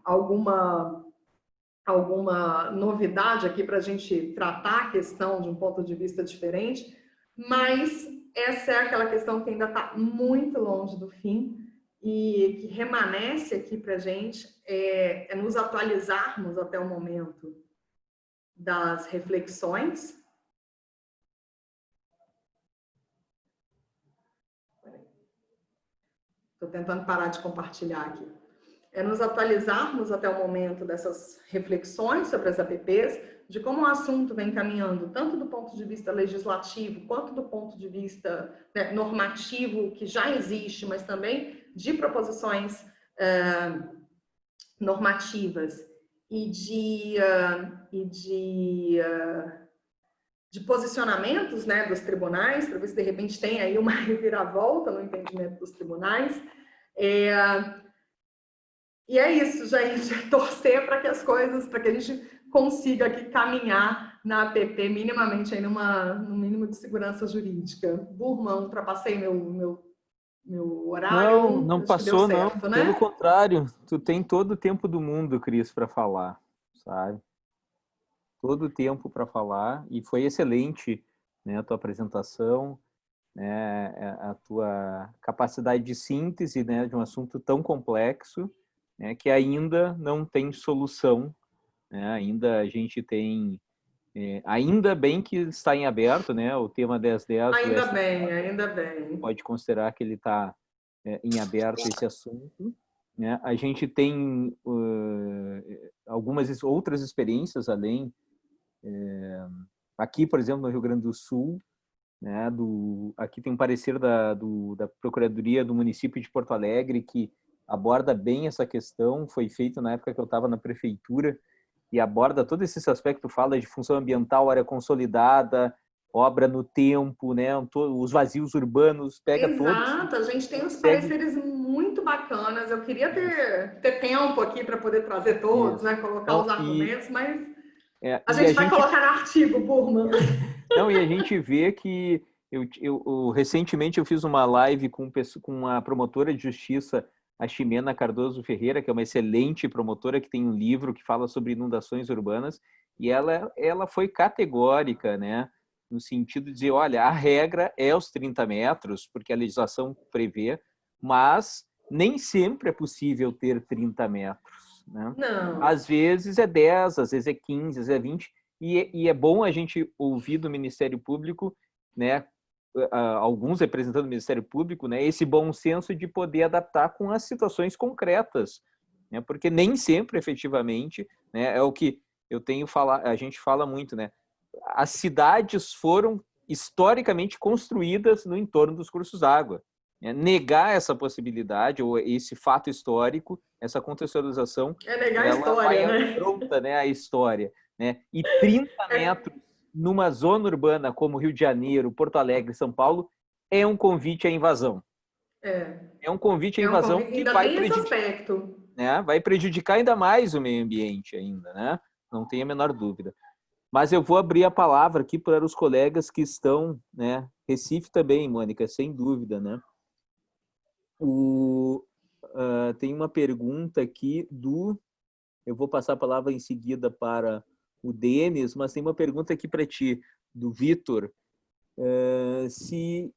Alguma novidade aqui para a gente tratar a questão de um ponto de vista diferente, mas essa é aquela questão que ainda está muito longe do fim e que remanesce aqui para a gente é nos atualizarmos até o momento das reflexões. Estou tentando parar de compartilhar aqui. Nos atualizarmos até o momento dessas reflexões sobre as APPs, de como o assunto vem caminhando, tanto do ponto de vista legislativo, quanto do ponto de vista, né, normativo, que já existe, mas também de proposições normativas e de posicionamentos, né, dos tribunais, para ver se de repente tem aí uma reviravolta no entendimento dos tribunais. E é isso, gente, torcer para que as coisas, para que a gente consiga aqui caminhar na APP minimamente aí no mínimo de segurança jurídica. Burman, ultrapassei meu horário. Não Acho passou, que deu certo, não. né? Pelo contrário, tu tem todo o tempo do mundo, Cris, para falar, sabe? Todo o tempo para falar, e foi excelente, né, a tua apresentação, né, a tua capacidade de síntese, né, de um assunto tão complexo, né, que ainda não tem solução, né, ainda a gente tem, ainda bem que está em aberto, né, o tema 1010 do Ainda STF, bem, ainda bem. pode considerar que ele está em aberto esse assunto, né, a gente tem algumas outras experiências além, aqui, por exemplo, no Rio Grande do Sul, né, aqui tem um parecer da Procuradoria do município de Porto Alegre que aborda bem essa questão, foi feito na época que eu estava na prefeitura, e aborda todo esse aspecto, fala de função ambiental, área consolidada, obra no tempo, né? Os vazios urbanos, pega todos. Exato, a gente tem uns pareceres muito bacanas. Eu queria ter tempo aqui para poder trazer todos, né? Colocar os argumentos, mas a gente vai colocar no artigo, Burman. Não, e a gente vê que recentemente eu fiz uma live com uma promotora de justiça, a Ximena Cardoso Ferreira, que é uma excelente promotora, que tem um livro que fala sobre inundações urbanas, e ela foi categórica, né, no sentido de dizer, olha, a regra é os 30 metros, porque a legislação prevê, mas nem sempre é possível ter 30 metros. Né? Não. Às vezes é 10, às vezes é 15, às vezes é 20, e é bom a gente ouvir do Ministério Público, né, alguns representando o Ministério Público, né, esse bom senso de poder adaptar com as situações concretas, né, porque nem sempre, efetivamente, né, é o que a gente fala muito, né, as cidades foram historicamente construídas no entorno dos cursos d'água. Né, negar essa possibilidade, ou esse fato histórico, essa contextualização, é negar a história, vai né? afronta, né, a história. Né, e 30 metros numa zona urbana como Rio de Janeiro, Porto Alegre, São Paulo, é um convite à invasão. É um convite à invasão que vai prejudicar, né? Vai prejudicar ainda mais o meio ambiente ainda, né? Não tenho a menor dúvida. Mas eu vou abrir a palavra aqui para os colegas que estão, né? Recife também, Mônica, sem dúvida, né? Tem uma pergunta aqui eu vou passar a palavra em seguida para o Denis, mas tem uma pergunta aqui para ti, do Vitor. Se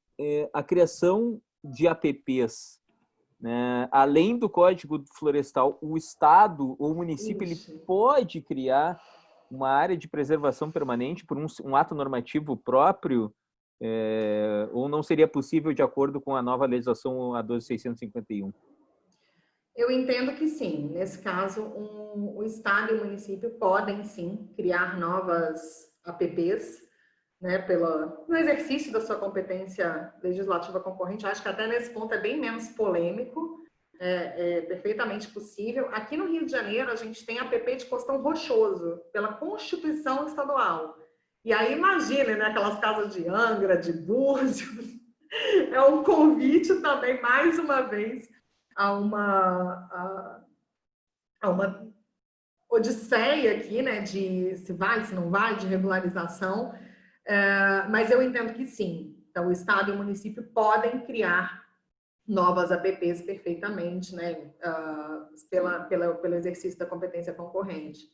a criação de APPs, né, além do Código Florestal, o Estado ou o município ele pode criar uma área de preservação permanente por um ato normativo próprio, ou não seria possível de acordo com a nova legislação, a 12.651? Eu entendo que sim. Nesse caso, o Estado e o município podem, sim, criar novas APPs, né, no exercício da sua competência legislativa concorrente. Acho que até nesse ponto é bem menos polêmico, é perfeitamente possível. Aqui no Rio de Janeiro, a gente tem a APP de Costão Rochoso, pela Constituição Estadual. E aí, imagine, né, aquelas casas de Angra, de Búzios. É um convite também, mais uma vez, a uma odisseia aqui, né, de se vai, se não vai, de regularização, mas eu entendo que sim. Então, o Estado e o município podem criar novas APPs perfeitamente, né, pelo exercício da competência concorrente.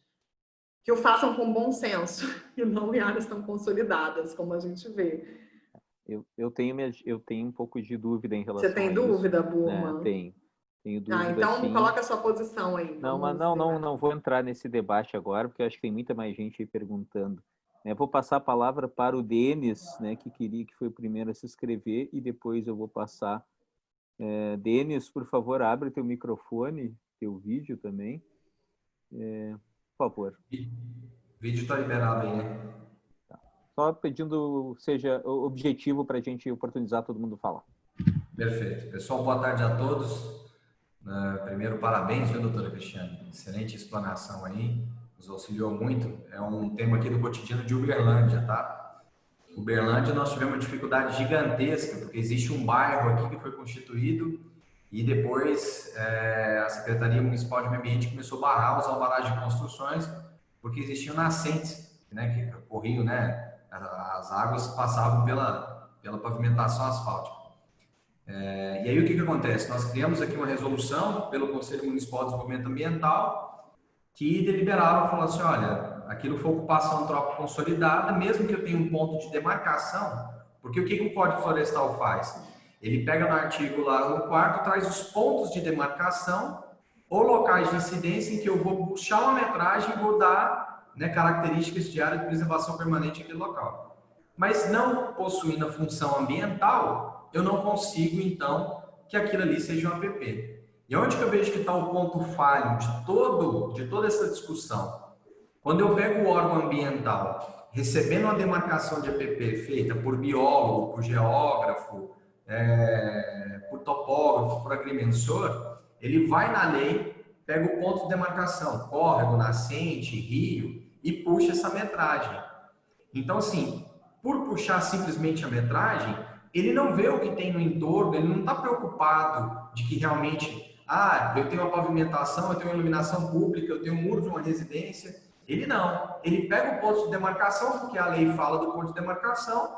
Que o façam com bom senso e não em áreas tão consolidadas, como a gente vê. Eu tenho um pouco de dúvida em relação a isso. Você tem dúvida, Burman? Né? Tenho dúvida, então sim. Coloca a sua posição aí. Não vou entrar nesse debate agora, porque eu acho que tem muita mais gente aí perguntando. Vou passar a palavra para o Denis, né, que foi o primeiro a se inscrever, e depois eu vou passar. Denis, por favor, abre teu microfone, teu vídeo também. Por favor. O vídeo está liberado aí, né? Só pedindo seja objetivo para a gente oportunizar todo mundo falar. Perfeito. Pessoal, boa tarde a todos. Primeiro, parabéns, viu, doutora Cristiane? Excelente explanação aí, nos auxiliou muito. É um tema aqui do cotidiano de Uberlândia, tá? Uberlândia, nós tivemos uma dificuldade gigantesca, porque existe um bairro aqui que foi constituído e depois a Secretaria Municipal de Meio Ambiente começou a barrar os alvarás de construções, porque existiam nascentes, né, que corriam, né? As águas passavam pela pavimentação asfáltica. E aí o que acontece? Nós criamos aqui uma resolução pelo Conselho Municipal de Desenvolvimento Ambiental que deliberaram, falaram assim, olha, aquilo foi ocupação antrópica consolidada, mesmo que eu tenha um ponto de demarcação, porque o que o Código Florestal faz? Ele pega no artigo lá no 4º, traz os pontos de demarcação ou locais de incidência em que eu vou puxar uma metragem e vou dar, né, características de área de preservação permanente naquele local. Mas não possuindo a função ambiental, eu não consigo, então, que aquilo ali seja um APP. E onde que eu vejo que está o ponto falho de toda essa discussão? Quando eu pego o órgão ambiental, recebendo uma demarcação de APP feita por biólogo, por geógrafo, por topógrafo, por agrimensor, Ele vai na lei, pega o ponto de demarcação, córrego, nascente, rio, e puxa essa metragem. Então, assim, por puxar simplesmente a metragem, ele não vê o que tem no entorno, ele não está preocupado de que realmente, eu tenho uma pavimentação, eu tenho uma iluminação pública, eu tenho um muro de uma residência. Ele não. Ele pega o ponto de demarcação, porque a lei fala do ponto de demarcação,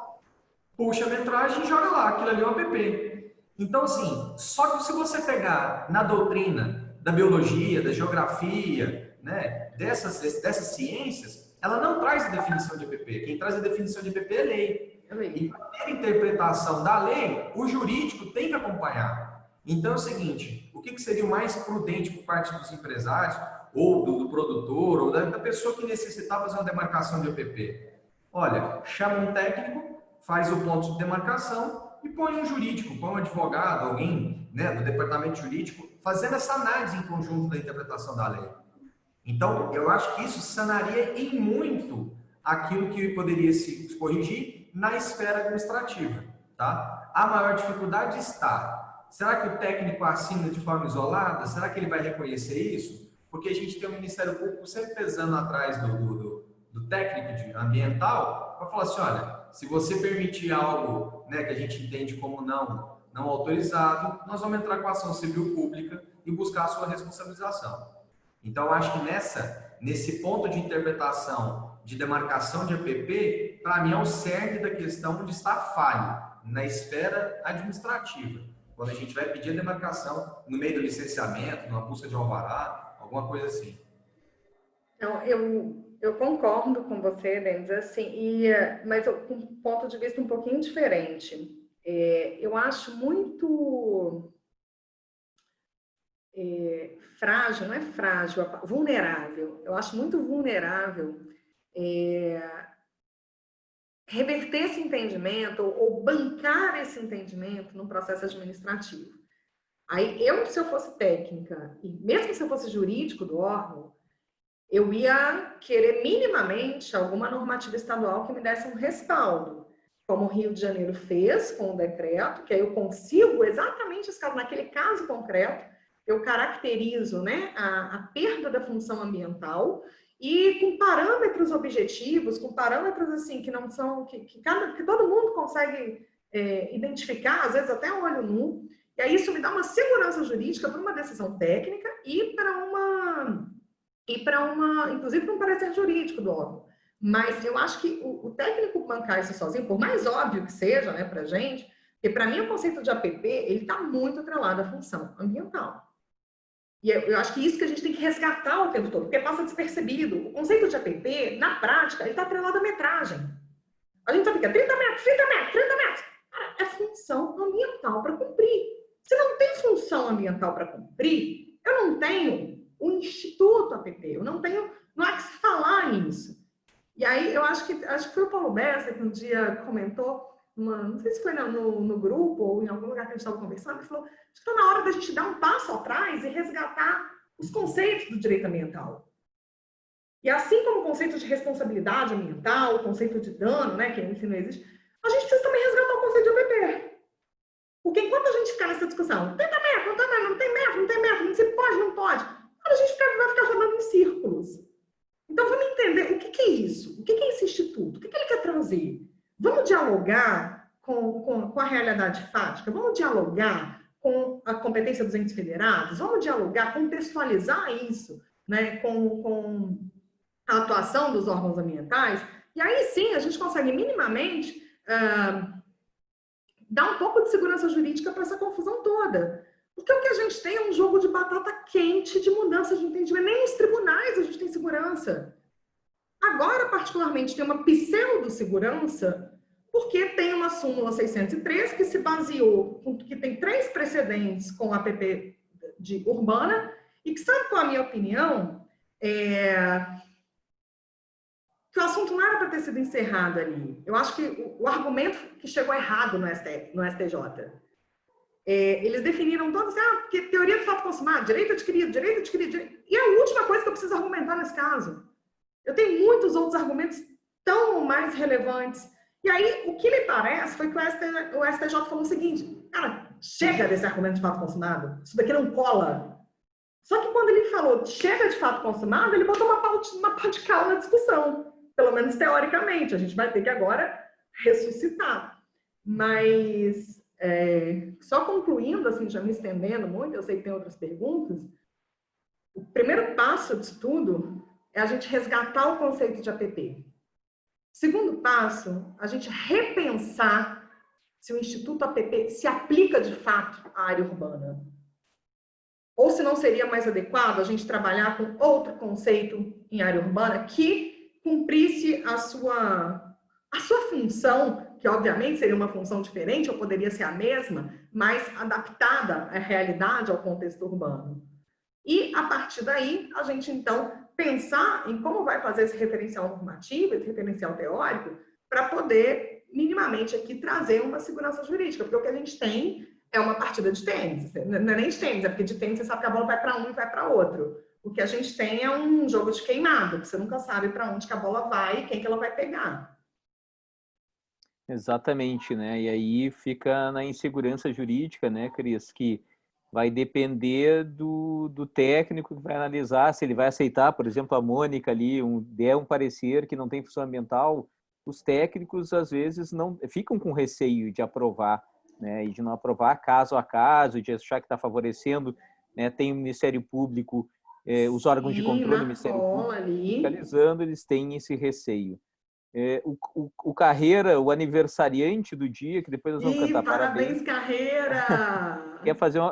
puxa a metragem e joga lá, aquilo ali é um APP. Então, assim, só que se você pegar na doutrina da biologia, da geografia, né, dessas ciências, ela não traz a definição de APP. Quem traz a definição de APP é lei. E para ter interpretação da lei, o jurídico tem que acompanhar. Então é o seguinte, o que seria o mais prudente por parte dos empresários, ou do produtor, ou da pessoa que necessitar fazer uma demarcação de APP? Olha, chama um técnico, faz o ponto de demarcação e põe um jurídico, põe um advogado, alguém, né, do departamento jurídico, fazendo essa análise em conjunto da interpretação da lei. Então, eu acho que isso sanaria em muito aquilo que poderia se corrigir na esfera administrativa, tá? A maior dificuldade está, será que o técnico assina de forma isolada? Será que ele vai reconhecer isso? Porque a gente tem o Ministério Público sempre pesando atrás do técnico ambiental para falar assim, olha, se você permitir algo, né, que a gente entende como não autorizado, nós vamos entrar com a ação civil pública e buscar a sua responsabilização. Então, eu acho que nesse ponto de interpretação, de demarcação de APP, para mim é o cerne da questão onde está falho, na esfera administrativa. Quando a gente vai pedir a demarcação no meio do licenciamento, numa busca de alvará, alguma coisa assim. Então, eu concordo com você, Denis, assim, mas com um ponto de vista um pouquinho diferente. Eu acho muito frágil, não é frágil, vulnerável. Eu acho muito vulnerável reverter esse entendimento ou bancar esse entendimento no processo administrativo. Aí, se eu fosse técnica, e mesmo se eu fosse jurídico do órgão, eu ia querer minimamente alguma normativa estadual que me desse um respaldo, como o Rio de Janeiro fez com o decreto, que aí eu consigo exatamente, naquele caso concreto, eu caracterizo, né, a perda da função ambiental e com parâmetros objetivos, com parâmetros assim que não são, que todo mundo consegue identificar, às vezes até olho nu, e aí isso me dá uma segurança jurídica para uma decisão técnica e inclusive para um parecer jurídico do órgão. Mas eu acho que o técnico bancar isso sozinho, por mais óbvio que seja, né, para a gente, porque para mim o conceito de APP, ele está muito atrelado à função ambiental. E eu acho que isso que a gente tem que resgatar o tempo todo, porque passa despercebido. O conceito de APP, na prática, ele está atrelado à metragem. A gente sabe que é 30 metros, 30 metros, 30 metros. Cara, é função ambiental para cumprir. Se não tem função ambiental para cumprir, eu não tenho o Instituto APP, não há que se falar nisso. E aí, eu acho que foi o Paulo Bessa que um dia comentou, não sei se foi no grupo ou em algum lugar que a gente estava conversando, ele falou, acho que está na hora da gente dar um passo atrás e resgatar os conceitos do direito ambiental. E assim como o conceito de responsabilidade ambiental, o conceito de dano, né, que não existe, a gente precisa também resgatar o conceito de APP. Porque enquanto a gente ficar nessa discussão, 30 metros, não tem metro, não se pode, não pode, a gente vai ficar rodando em círculos. Então, vamos entender o que é isso, o que é esse instituto, o que ele quer trazer. Vamos dialogar com a realidade fática, vamos dialogar com a competência dos entes federados, vamos dialogar, contextualizar isso, né, com a atuação dos órgãos ambientais, e aí sim a gente consegue minimamente dar um pouco de segurança jurídica para essa confusão toda. Porque o que a gente tem é um jogo de batata quente de mudança de entendimento. Nem nos tribunais a gente tem segurança. Agora, particularmente, tem uma pseudo-segurança, porque tem uma súmula 603 que se baseou, que tem 3 precedentes com a APP de urbana, e que, sabe qual é a minha opinião? Que o assunto não era para ter sido encerrado ali. Eu acho que o argumento que chegou errado no STJ. Eles definiram todos, porque teoria do fato consumado, direito adquirido. E a última coisa que eu preciso argumentar nesse caso. Eu tenho muitos outros argumentos tão mais relevantes. E aí, o que me parece foi que o STJ falou o seguinte, cara, chega desse argumento de fato consumado, isso daqui não cola. Só que quando ele falou chega de fato consumado, ele botou uma pá de cal na discussão, pelo menos teoricamente. A gente vai ter que agora ressuscitar. Mas, só concluindo, assim, já me estendendo muito, eu sei que tem outras perguntas, o primeiro passo disso tudo é a gente resgatar o conceito de APP. Segundo passo, a gente repensar se o Instituto APP se aplica de fato à área urbana. Ou se não seria mais adequado a gente trabalhar com outro conceito em área urbana que cumprisse a sua função, que obviamente seria uma função diferente, ou poderia ser a mesma, mas adaptada à realidade, ao contexto urbano. E, a partir daí, a gente, então, pensar em como vai fazer esse referencial normativo, esse referencial teórico, para poder, minimamente, aqui trazer uma segurança jurídica, porque o que a gente tem é uma partida de tênis. Não é nem de tênis, é porque de tênis você sabe que a bola vai para um e vai para outro. O que a gente tem é um jogo de queimado, que você nunca sabe para onde que a bola vai e quem que ela vai pegar. Exatamente, né? E aí fica na insegurança jurídica, né, Cris, que vai depender do técnico que vai analisar, se ele vai aceitar, por exemplo, a Mônica ali, der um parecer que não tem função ambiental, os técnicos, às vezes, não ficam com receio de aprovar, né, e de não aprovar caso a caso, de achar que está favorecendo, né, tem o Ministério Público, os órgãos de controle do Ministério Público fiscalizando, eles têm esse receio. O Carreira, o aniversariante do dia, que depois nós vamos cantar parabéns, Carreira!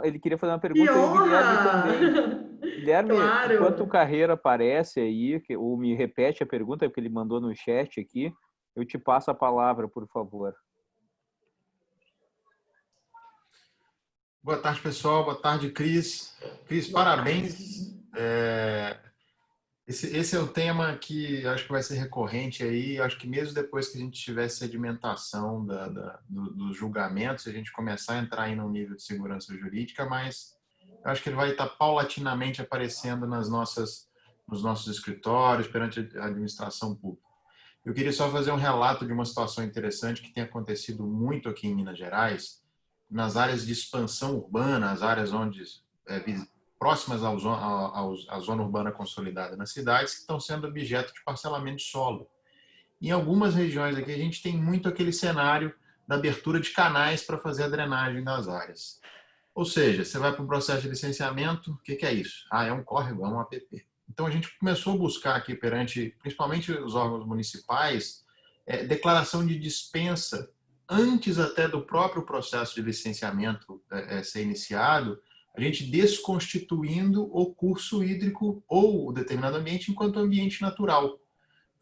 Ele queria fazer uma Que pergunta, e o Guilherme honra! também. Guilherme, Claro. enquanto o Carreira aparece aí, ou me repete a pergunta, porque ele mandou no chat aqui, eu te passo a palavra, por favor. Boa tarde, pessoal. Boa tarde, Cris. Cris, parabéns. Esse é o tema que acho que vai ser recorrente aí. Acho que mesmo depois que a gente tiver sedimentação dos julgamentos, a gente começar a entrar aí num nível de segurança jurídica, mas acho que ele vai estar paulatinamente aparecendo nos nossos escritórios, perante a administração pública. Eu queria só fazer um relato de uma situação interessante que tem acontecido muito aqui em Minas Gerais, nas áreas de expansão urbana, as áreas onde próximas à zona urbana consolidada nas cidades, que estão sendo objeto de parcelamento de solo. Em algumas regiões aqui, a gente tem muito aquele cenário da abertura de canais para fazer a drenagem das áreas. Ou seja, você vai para um processo de licenciamento, o que é isso? É um córrego, é um APP. Então, a gente começou a buscar aqui perante, principalmente os órgãos municipais, declaração de dispensa antes até do próprio processo de licenciamento ser iniciado, a gente desconstituindo o curso hídrico ou o determinado ambiente enquanto ambiente natural.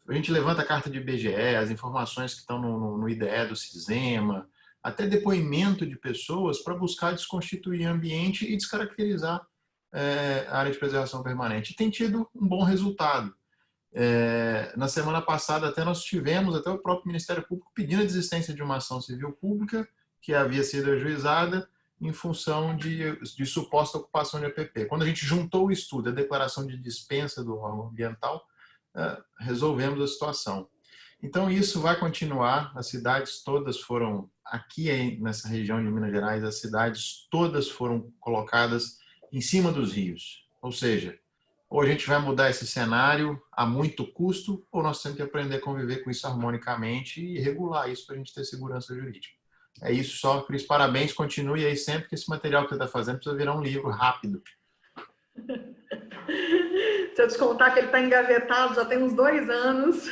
A gente levanta a carta de IBGE, as informações que estão no IDE do CISEMA, até depoimento de pessoas para buscar desconstituir ambiente e descaracterizar a área de preservação permanente. E tem tido um bom resultado. Na semana passada até nós tivemos até o próprio Ministério Público pedindo a desistência de uma ação civil pública que havia sido ajuizada em função de suposta ocupação de APP. Quando a gente juntou o estudo, a declaração de dispensa do órgão ambiental, resolvemos a situação. Então isso vai continuar, as cidades todas foram, aqui nessa região de Minas Gerais, as cidades todas foram colocadas em cima dos rios, ou seja, ou a gente vai mudar esse cenário a muito custo, ou nós temos que aprender a conviver com isso harmonicamente e regular isso para a gente ter segurança jurídica. É isso só, Cris, parabéns, continue aí sempre, que esse material que você está fazendo precisa virar um livro rápido. Se eu te contar que ele está engavetado já tem uns 2 anos.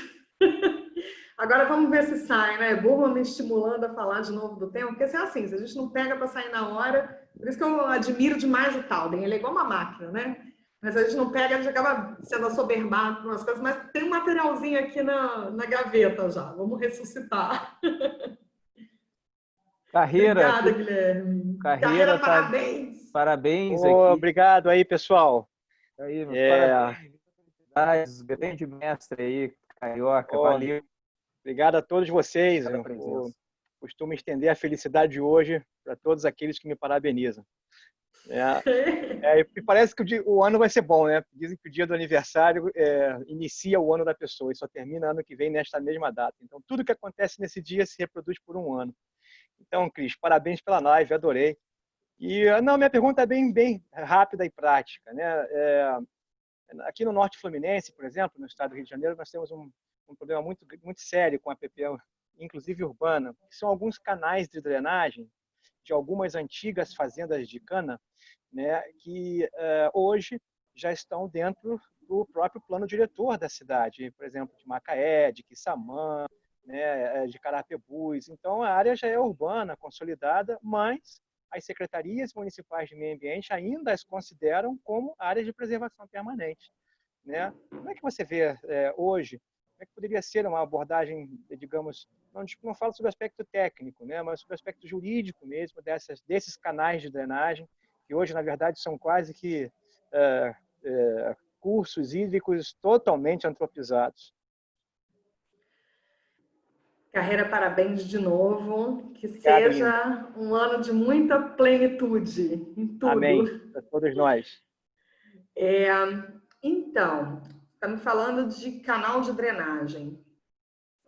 Agora vamos ver se sai, né? Burro me estimulando a falar de novo do tema, porque se é assim, se a gente não pega para sair na hora, por isso que eu admiro demais o Talden, ele é igual uma máquina, né? Mas se a gente não pega, a gente acaba sendo assoberbado com as coisas, mas tem um materialzinho aqui na gaveta já, vamos ressuscitar. Carreira. Obrigada, Guilherme. Carreira, parabéns. Parabéns aqui. Obrigado aí, pessoal. Aí, parabéns. Grande mestre aí, Carioca. Valeu. Obrigado a todos vocês. Eu costumo estender a felicidade de hoje para todos aqueles que me parabenizam. E parece que o ano vai ser bom, né? Dizem que o dia do aniversário inicia o ano da pessoa e só termina ano que vem nesta mesma data. Então, tudo que acontece nesse dia se reproduz por um ano. Então, Cris, parabéns pela live, adorei. Não, minha pergunta é bem rápida e prática, né? Aqui no Norte Fluminense, por exemplo, no estado do Rio de Janeiro, nós temos um problema muito sério com a APP, inclusive urbana, que são alguns canais de drenagem de algumas antigas fazendas de cana, né, que hoje já estão dentro do próprio plano diretor da cidade, por exemplo, de Macaé, de Quissamã, né, de Carapebus. Então, a área já é urbana, consolidada, mas as secretarias municipais de meio ambiente ainda as consideram como áreas de preservação permanente, né? Como é que você vê hoje? Como é que poderia ser uma abordagem, digamos, não falo sobre o aspecto técnico, né, mas sobre o aspecto jurídico mesmo desses canais de drenagem, que hoje, na verdade, são quase que cursos hídricos totalmente antropizados. Carreira, parabéns de novo. Que Obrigado, seja linda. um ano de muita plenitude em tudo. Amém. Para todos nós. Então, estamos falando de canal de drenagem.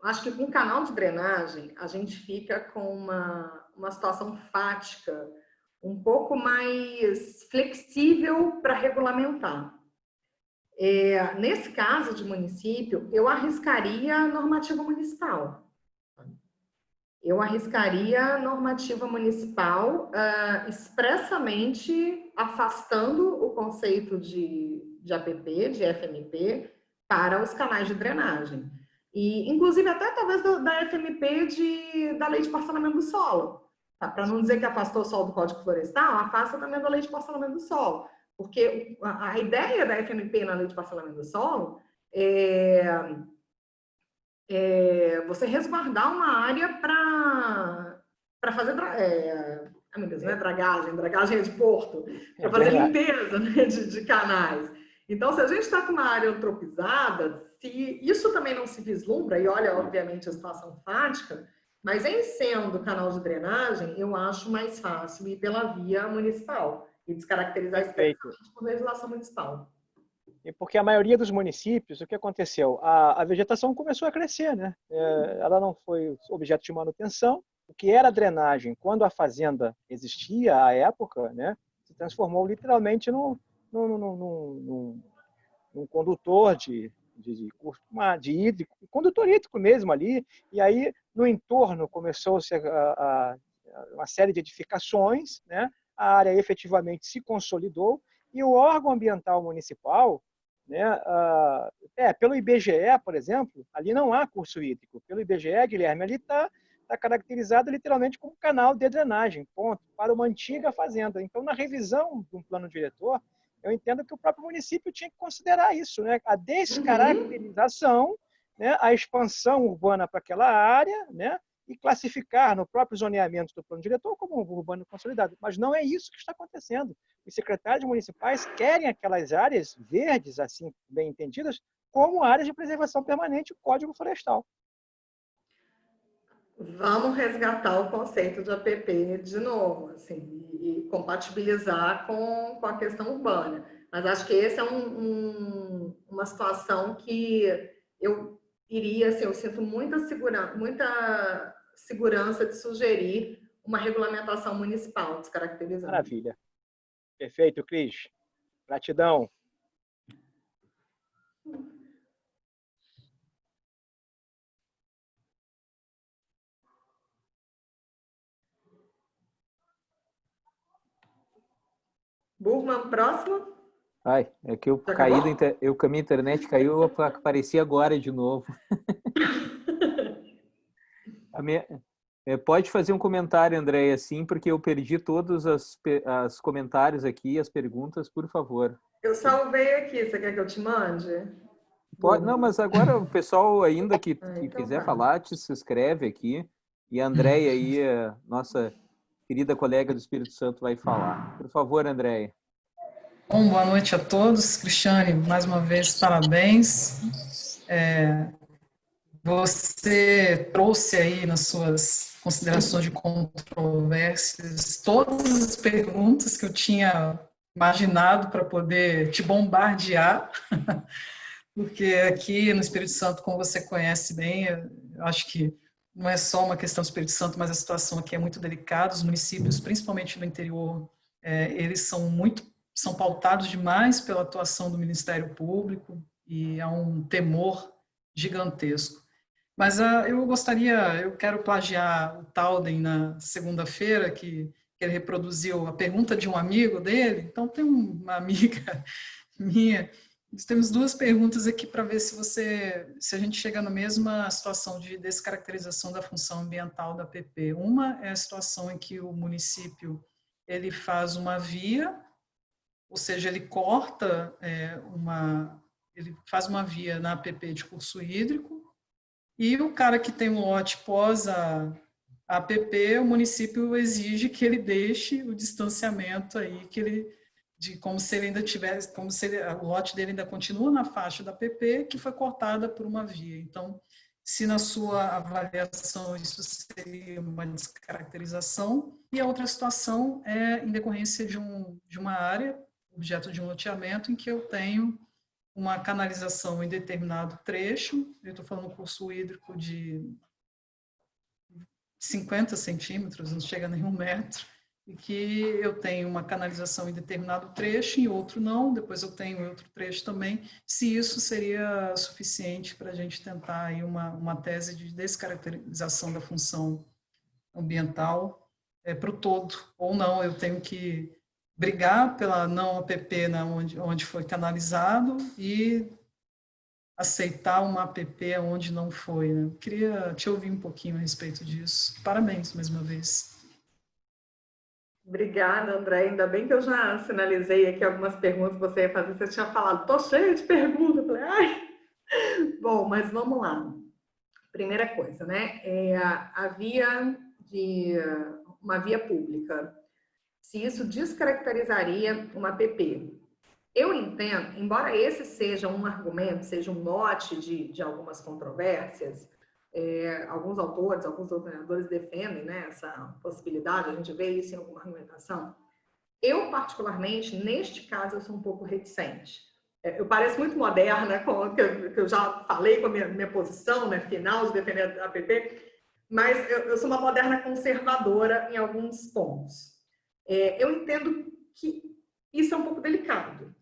Acho que com canal de drenagem, a gente fica com uma situação fática um pouco mais flexível para regulamentar. Nesse caso de município, eu arriscaria a normativa municipal. Eu arriscaria a normativa municipal expressamente afastando o conceito de APP, de FMP, para os canais de drenagem. E, inclusive, até talvez da FMP da Lei de Parcelamento do Solo. Tá? Para não dizer que afastou o solo do Código Florestal, afasta também da Lei de Parcelamento do Solo. Porque a ideia da FMP na Lei de Parcelamento do Solo é você resguardar uma área para fazer meu Deus, não é dragagem é de porto, para fazer limpeza, né, de canais. Então, se a gente está com uma área antropizada, se isso também não se vislumbra, e olha, obviamente, a situação fática, mas em sendo canal de drenagem, eu acho mais fácil ir pela via municipal e descaracterizar especificamente por legislação municipal. E porque a maioria dos municípios, o que aconteceu? A vegetação começou a crescer, né? Ela não foi objeto de manutenção. O que era drenagem, quando a fazenda existia à época, né, se transformou literalmente num condutor de hídrico, condutor hídrico mesmo ali. E aí, no entorno, começou-se uma série de edificações, né? A área efetivamente se consolidou e o órgão ambiental municipal, né, pelo IBGE, por exemplo, ali não há curso hídrico. Pelo IBGE, Guilherme, ali está caracterizado literalmente como canal de drenagem, ponto, para uma antiga fazenda. Então, na revisão de um plano diretor, eu entendo que o próprio município tinha que considerar isso, né? A descaracterização, né, a expansão urbana para aquela área, né, e classificar no próprio zoneamento do plano diretor como um urbano consolidado. Mas não é isso que está acontecendo. Os secretários municipais querem aquelas áreas verdes, assim bem entendidas, como áreas de preservação permanente, o Código Florestal. Vamos resgatar o conceito de APP de novo, assim, e compatibilizar com a questão urbana. Mas acho que essa é uma situação que eu iria, assim, eu sinto muita segurança de sugerir uma regulamentação municipal descaracterizando. Maravilha. Perfeito, Cris. Gratidão. Burman, próximo? Ai, é que eu caí a minha internet caiu, apareci agora de novo. Pode fazer um comentário, Andréia, sim, porque eu perdi todos os comentários aqui, as perguntas, por favor. Eu salvei aqui, você quer que eu te mande? Pode, não, mas agora o pessoal ainda que quiser falar, se inscreve aqui. E a Andréia aí, nossa querida colega do Espírito Santo, vai falar. Por favor, Andréia. Bom, boa noite a todos. Cristiane, mais uma vez, parabéns. Você trouxe aí nas suas considerações de controvérsias todas as perguntas que eu tinha imaginado para poder te bombardear, porque aqui no Espírito Santo, como você conhece bem, eu acho que não é só uma questão do Espírito Santo, mas a situação aqui é muito delicada. Os municípios, principalmente no interior, eles são pautados demais pela atuação do Ministério Público e há um temor gigantesco. Mas eu quero plagiar o Talden na segunda-feira, que ele reproduziu a pergunta de um amigo dele. Então, tem uma amiga minha. Nós temos duas perguntas aqui para ver se a gente chega na mesma situação de descaracterização da função ambiental da APP. Uma é a situação em que o município ele faz uma via, ou seja, ele corta ele faz uma via na APP de curso hídrico, e o cara que tem um lote pós a APP, o município exige que ele deixe o distanciamento aí, como se ele ainda tivesse, o lote dele ainda continua na faixa da APP, que foi cortada por uma via. Então, se na sua avaliação isso seria uma descaracterização, e a outra situação é em decorrência de uma área, objeto de um loteamento, em que eu tenho uma canalização em determinado trecho, eu estou falando um curso hídrico de 50 centímetros, não chega a nenhum metro, e que eu tenho uma canalização em determinado trecho, em outro não, depois eu tenho outro trecho também, se isso seria suficiente para a gente tentar aí uma tese de descaracterização da função ambiental para o todo, ou não, eu tenho que brigar pela não APP onde foi canalizado e aceitar uma APP onde não foi. Né? Eu queria te ouvir um pouquinho a respeito disso. Parabéns, mais uma vez. Obrigada, André. Ainda bem que eu já sinalizei aqui algumas perguntas que você ia fazer. Você tinha falado, tô cheia de perguntas. Eu falei, ai. Bom, mas vamos lá. Primeira coisa, né? Uma via pública. Se isso descaracterizaria uma APP. Eu entendo, embora esse seja um argumento, seja um mote de algumas controvérsias, alguns autores, alguns doutrinadores defendem, né, essa possibilidade, a gente vê isso em alguma argumentação. Eu, particularmente, neste caso, eu sou um pouco reticente. Eu pareço muito moderna, que eu já falei com a minha posição, né, final de defender a APP, mas eu sou uma moderna conservadora em alguns pontos. Eu entendo que isso é um pouco delicado,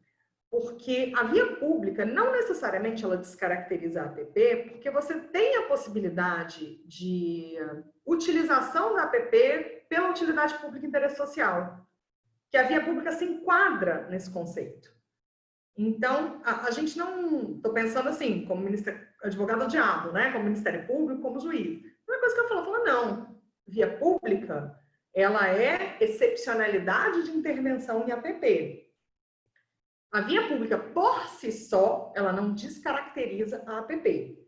porque a via pública, não necessariamente ela descaracteriza a APP, porque você tem a possibilidade de utilização da APP pela utilidade pública e interesse social, que a via pública se enquadra nesse conceito. Então, a gente não... Estou pensando assim, como advogado do diabo, né? Como Ministério Público, como juiz. Uma coisa que eu falo, não, via pública, ela é excepcionalidade de intervenção em APP. A via pública, por si só, ela não descaracteriza a APP.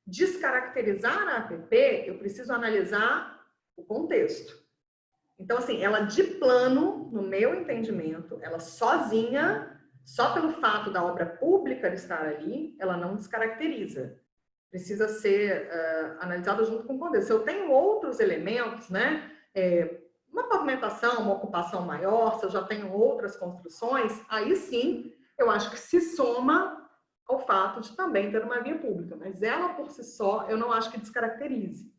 Descaracterizar a APP, eu preciso analisar o contexto. Então, assim, ela de plano, no meu entendimento, ela sozinha, só pelo fato da obra pública estar ali, ela não descaracteriza. Precisa ser analisada junto com o contexto. Se eu tenho outros elementos, né? Uma pavimentação, uma ocupação maior, se eu já tenho outras construções, aí sim, eu acho que se soma ao fato de também ter uma via pública, mas ela por si só, eu não acho que descaracterize.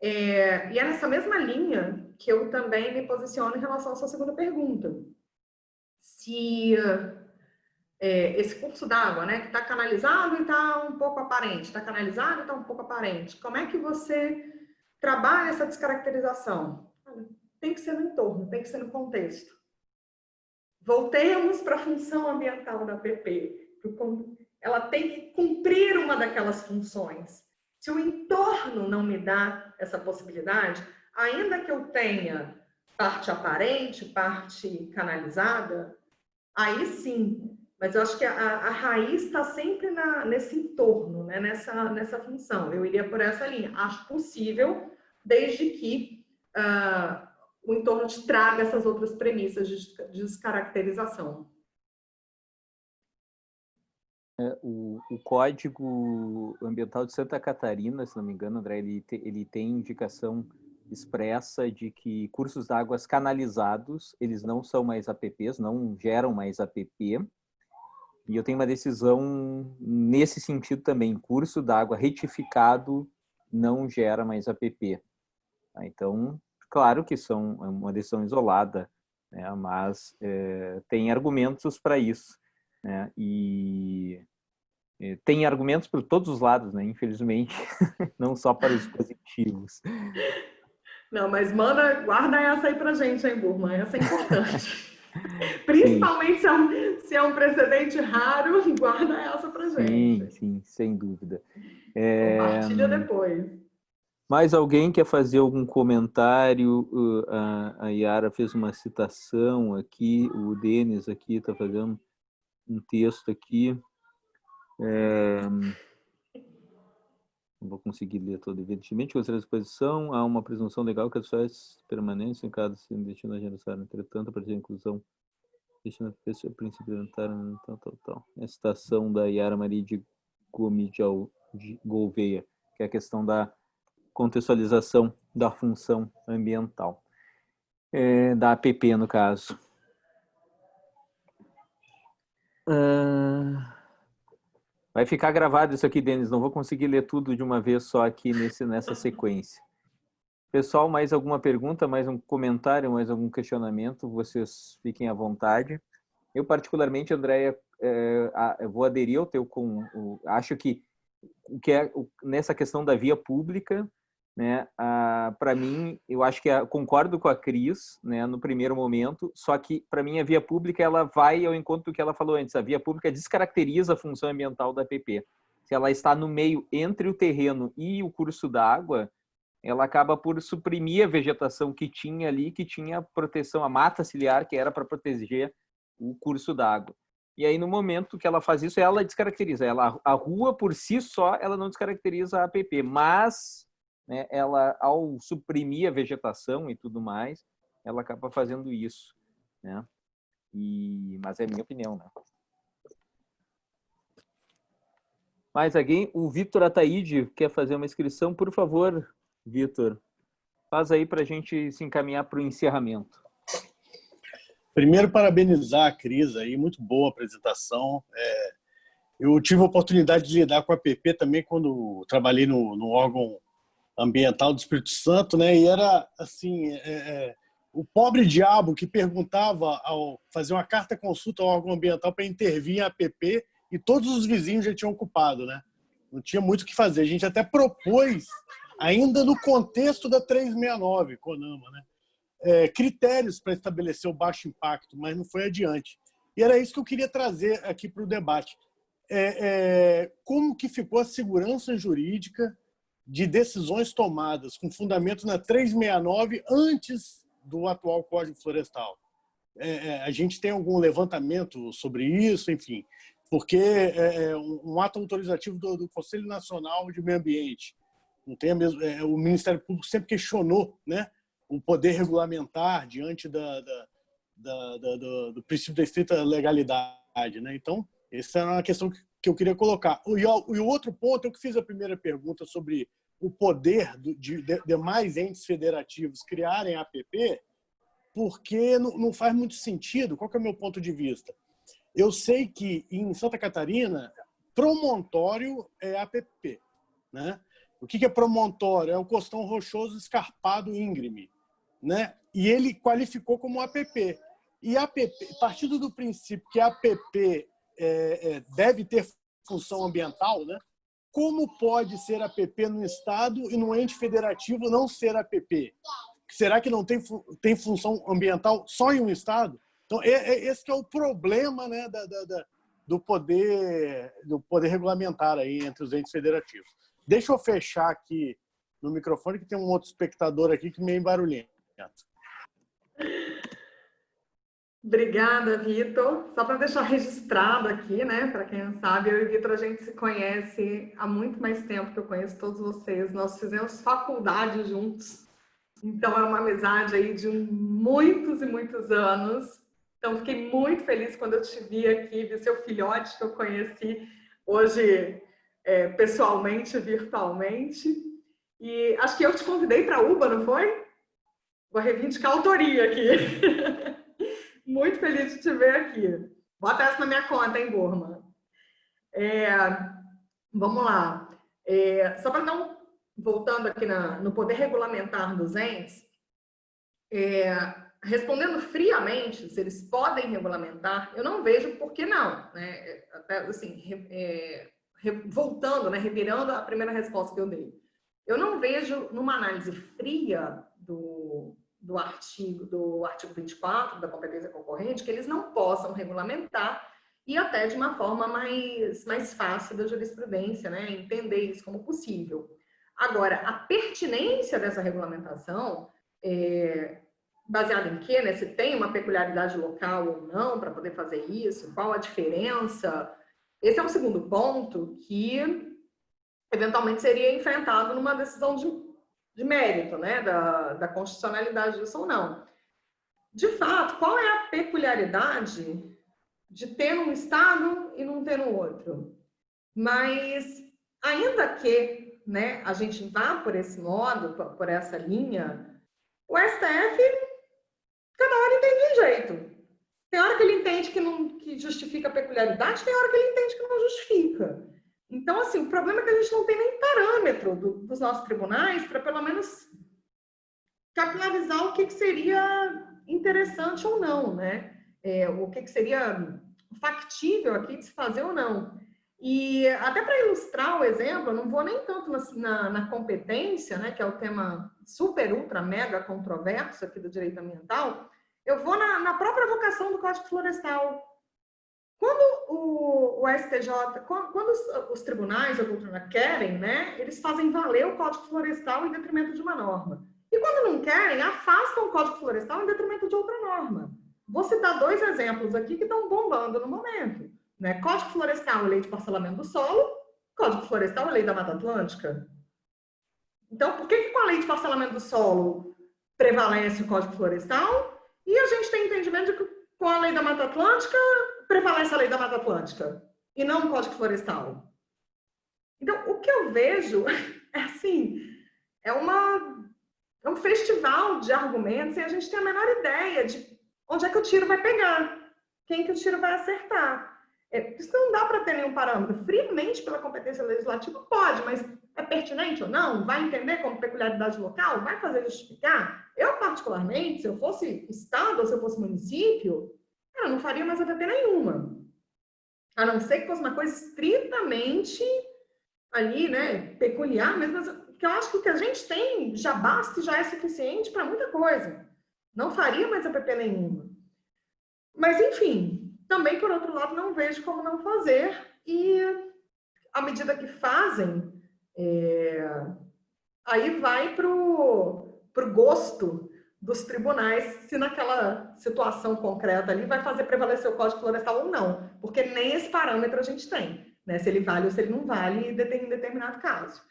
E é nessa mesma linha que eu também me posiciono em relação à sua segunda pergunta. Se esse curso d'água, né, que está canalizado e está um pouco aparente, está canalizado e está um pouco aparente, como é que você trabalha essa descaracterização? Tem que ser no entorno, tem que ser no contexto. Voltemos para a função ambiental da APP. Ela tem que cumprir uma daquelas funções. Se o entorno não me dá essa possibilidade, ainda que eu tenha parte aparente, parte canalizada, aí sim. Mas eu acho que a raiz está sempre nesse entorno, né? nessa função. Eu iria por essa linha. Acho possível, desde que o entorno te traga essas outras premissas de descaracterização. O Código Ambiental de Santa Catarina, se não me engano, André, ele tem indicação expressa de que cursos d'água canalizados, eles não são mais APPs, não geram mais APP. E eu tenho uma decisão nesse sentido também. Curso d'água retificado não gera mais APP. Então, claro que são uma decisão isolada né? Mas tem argumentos para isso, né? E tem argumentos para todos os lados, né? Infelizmente, não só para os positivos. Não, mas guarda essa aí pra gente, hein, Burma? Essa é importante. Principalmente se é um precedente raro, guarda essa pra gente. Sim, sem dúvida. Compartilha depois. Mais alguém quer fazer algum comentário? A Yara fez uma citação aqui, o Denis aqui está fazendo um texto aqui. Não vou conseguir ler todo, evidentemente. Gostaria da exposição. Há uma presunção legal que as festas permanentes em cada destino da geração. Entretanto, a partir da inclusão, deixando a pessoa principal tal. A citação da Yara Maria de Gomes de Gouveia, que é a questão da contextualização da função ambiental, da APP, no caso. Vai ficar gravado isso aqui, Denis. Não vou conseguir ler tudo de uma vez só aqui nessa sequência. Pessoal, mais alguma pergunta, mais um comentário, mais algum questionamento? Vocês fiquem à vontade. Eu, particularmente, Andréia, eu vou aderir ao teu... acho que nessa questão da via pública, né, para mim, eu acho que concordo com a Cris, né, no primeiro momento, só que para mim a via pública ela vai ao encontro do que ela falou antes. A via pública descaracteriza a função ambiental da APP. Se ela está no meio entre o terreno e o curso d'água, ela acaba por suprimir a vegetação que tinha ali, que tinha proteção, a mata ciliar, que era para proteger o curso d'água. E aí, no momento que ela faz isso, ela descaracteriza. A rua, por si só, ela não descaracteriza a APP, mas... né, ela, ao suprimir a vegetação e tudo mais, ela acaba fazendo isso, né? Mas é a minha opinião, né? Mais alguém? O Vitor Ataíde quer fazer uma inscrição. Por favor, Vitor, faz aí para a gente se encaminhar para o encerramento. Primeiro, parabenizar a Cris aí, muito boa a apresentação. Eu tive a oportunidade de lidar com a APP também quando trabalhei no órgão ambiental do Espírito Santo, né? E era assim, o pobre diabo que perguntava ao fazer uma carta consulta ao órgão ambiental para intervir em APP e todos os vizinhos já tinham ocupado, né? Não tinha muito o que fazer. A gente até propôs, ainda no contexto da 369, CONAMA, né? Critérios para estabelecer o baixo impacto, mas não foi adiante. E era isso que eu queria trazer aqui para o debate. Como que ficou a segurança jurídica de decisões tomadas com fundamento na 369 antes do atual Código Florestal? A gente tem algum levantamento sobre isso, enfim, porque um ato autorizativo do Conselho Nacional de Meio Ambiente, não tem o Ministério Público sempre questionou, né, o poder regulamentar diante do princípio da estrita legalidade, né? Então, essa é uma questão que eu queria colocar. E o outro ponto, eu que fiz a primeira pergunta sobre o poder de demais entes federativos criarem a APP, porque não faz muito sentido. Qual que é o meu ponto de vista? Eu sei que em Santa Catarina, promontório é APP, né? O que é promontório? É o costão rochoso escarpado íngreme, né? E ele qualificou como APP. E APP, partindo do princípio que a APP deve ter função ambiental, né? Como pode ser APP no Estado e no ente federativo não ser APP? Será que não tem função ambiental só em um Estado? Então, esse que é o problema, né, do poder regulamentar aí entre os entes federativos. Deixa eu fechar aqui no microfone, que tem um outro espectador aqui que meio barulhento. Obrigada, Vitor. Só para deixar registrado aqui, né, para quem não sabe, eu e o Vitor, a gente se conhece há muito mais tempo que eu conheço todos vocês. Nós fizemos faculdade juntos, então é uma amizade aí de muitos e muitos anos. Então, fiquei muito feliz quando eu te vi aqui, vi seu filhote que eu conheci hoje pessoalmente, virtualmente. E acho que eu te convidei para a UBA, não foi? Vou reivindicar a autoria aqui. Muito feliz de te ver aqui. Bota essa na minha conta, hein, Burma? Vamos lá. Só para voltando aqui no poder regulamentar dos entes, respondendo friamente, se eles podem regulamentar, eu não vejo por que não, né? Até, assim, voltando, né? Revirando a primeira resposta que eu dei. Eu não vejo, numa análise fria do artigo 24 da competência concorrente, que eles não possam regulamentar e até de uma forma mais fácil da jurisprudência, né? Entender isso como possível. Agora, a pertinência dessa regulamentação, baseada em quê? Né? Se tem uma peculiaridade local ou não para poder fazer isso, qual a diferença? Esse é um segundo ponto que, eventualmente, seria enfrentado numa decisão de mérito, né? Da constitucionalidade disso ou não. De fato, qual é a peculiaridade de ter num estado e não ter no outro? Mas, ainda que, né, a gente vá por esse modo, por essa linha, o STF, cada hora entende de um jeito. Tem hora que ele entende que justifica a peculiaridade, tem hora que ele entende que não justifica. Então, assim, o problema é que a gente não tem nem parâmetro dos nossos tribunais para, pelo menos, capilarizar o que seria interessante ou não, né? O que seria factível aqui de se fazer ou não. E até para ilustrar o exemplo, eu não vou nem tanto na competência, né, que é o tema super, ultra, mega controverso aqui do direito ambiental, eu vou na própria vocação do Código Florestal. Quando o STJ, quando os tribunais, a doutrina, querem, né, eles fazem valer o Código Florestal em detrimento de uma norma. E quando não querem, afastam o Código Florestal em detrimento de outra norma. Vou citar 2 exemplos aqui que estão bombando no momento. Né? Código Florestal é lei de parcelamento do solo, Código Florestal é lei da Mata Atlântica. Então, por que com a lei de parcelamento do solo prevalece o Código Florestal e a gente tem entendimento de que com a lei da Mata Atlântica prevalece a lei da Mata Atlântica e não o Código Florestal? Então, o que eu vejo é assim, é um festival de argumentos e a gente tem a menor ideia de onde é que o tiro vai pegar, quem que o tiro vai acertar. Isso não dá para ter nenhum parâmetro. Friamente, pela competência legislativa, pode, mas é pertinente ou não? Vai entender como peculiaridade local? Vai fazer justificar? Eu, particularmente, se eu fosse estado ou se eu fosse município, eu não faria mais APP nenhuma. A não ser que fosse uma coisa estritamente ali, né, peculiar, mesmo que eu acho que o que a gente tem já basta e já é suficiente para muita coisa. Não faria mais APP nenhuma. Mas, enfim, também, por outro lado, não vejo como não fazer. E, à medida que fazem, aí vai para o gosto dos tribunais, se naquela situação concreta ali vai fazer prevalecer o Código Florestal ou não. Porque nem esse parâmetro a gente tem, né? Se ele vale ou se ele não vale em determinado caso.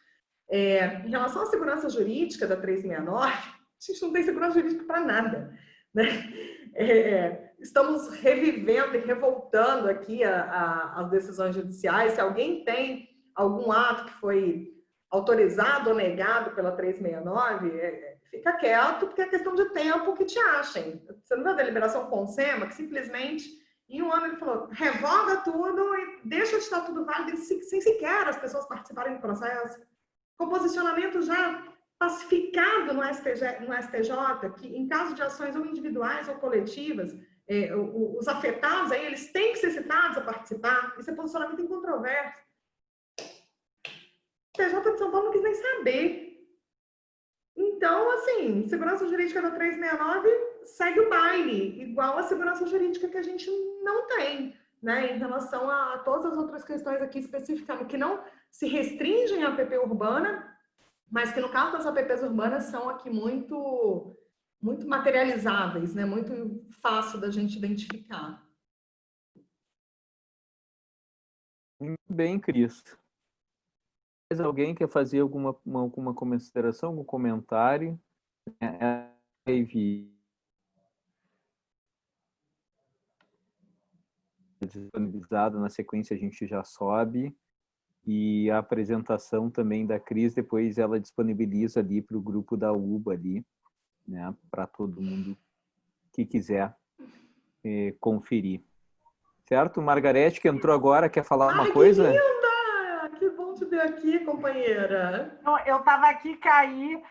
Em relação à segurança jurídica da 369, a gente não tem segurança jurídica para nada, né? Estamos revivendo e revoltando aqui as decisões judiciais. Se alguém tem algum ato que foi autorizado ou negado pela 369, fica quieto, porque é questão de tempo que te achem. Você não viu a deliberação Consema, que simplesmente, em um ano, ele falou, revoga tudo e deixa de estar tudo válido, sem sequer as pessoas participarem do processo. Com posicionamento já pacificado no STJ, que em caso de ações ou individuais ou coletivas, os afetados, aí, eles têm que ser citados a participar. Isso é posicionamento incontroverso. O STJ de São Paulo não quis nem saber. Então, assim, segurança jurídica da 369 segue o baile, igual a segurança jurídica que a gente não tem, né, em relação a todas as outras questões aqui especificamente, que não se restringem à APP urbana, mas que no caso das APPs urbanas são aqui muito materializáveis, né? Muito fácil da gente identificar. Muito bem, Cris. Mais alguém quer fazer alguma consideração, algum comentário? Disponibilizado na sequência, a gente já sobe. E a apresentação também da Cris, depois ela disponibiliza ali para o grupo da UBA ali, né, para todo mundo que quiser conferir. Certo? Margarete, que entrou agora, quer falar uma coisa? Que linda! Que bom te ver. dúvida aqui, companheira. Não, eu estava aqui, caí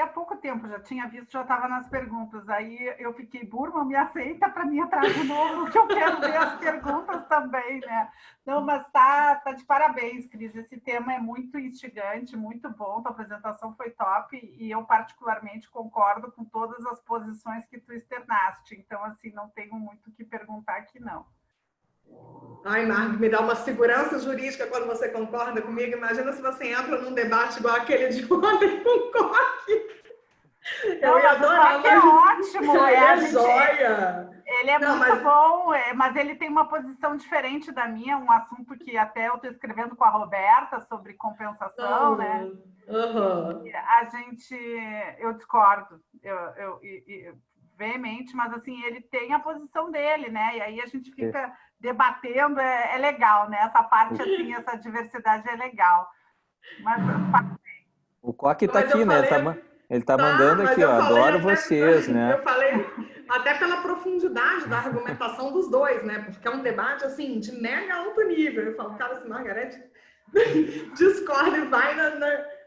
há pouco tempo, já tinha visto, já estava nas perguntas. Aí eu fiquei, Burma, me aceita para mim entrar de novo, que eu quero ver as perguntas também, né? Não, mas tá de parabéns, Cris. Esse tema é muito instigante, muito bom, tua apresentação foi top e eu particularmente concordo com todas as posições que tu externaste. Então, assim, não tenho muito o que perguntar aqui, não. Ai, Marg, me dá uma segurança jurídica quando você concorda comigo. Imagina se você entra num debate igual aquele de ontem com o Coque. Eu ia adorar. O Coque é ótimo. Joia. Ele é muito bom, mas ele tem uma posição diferente da minha, um assunto que até eu estou escrevendo com a Roberta sobre compensação, né? Eu discordo. Veemente, mas assim, ele tem a posição dele, né? E aí a gente fica debatendo, é legal, né? Essa parte, assim, essa diversidade é legal. Mas o Coque está aqui, né? Ele está mandando aqui, ó, adoro vocês, né? Eu falei até pela profundidade da argumentação dos dois, né? Porque é um debate, assim, de mega alto nível. Eu falo, cara, se Margarete discorda e vai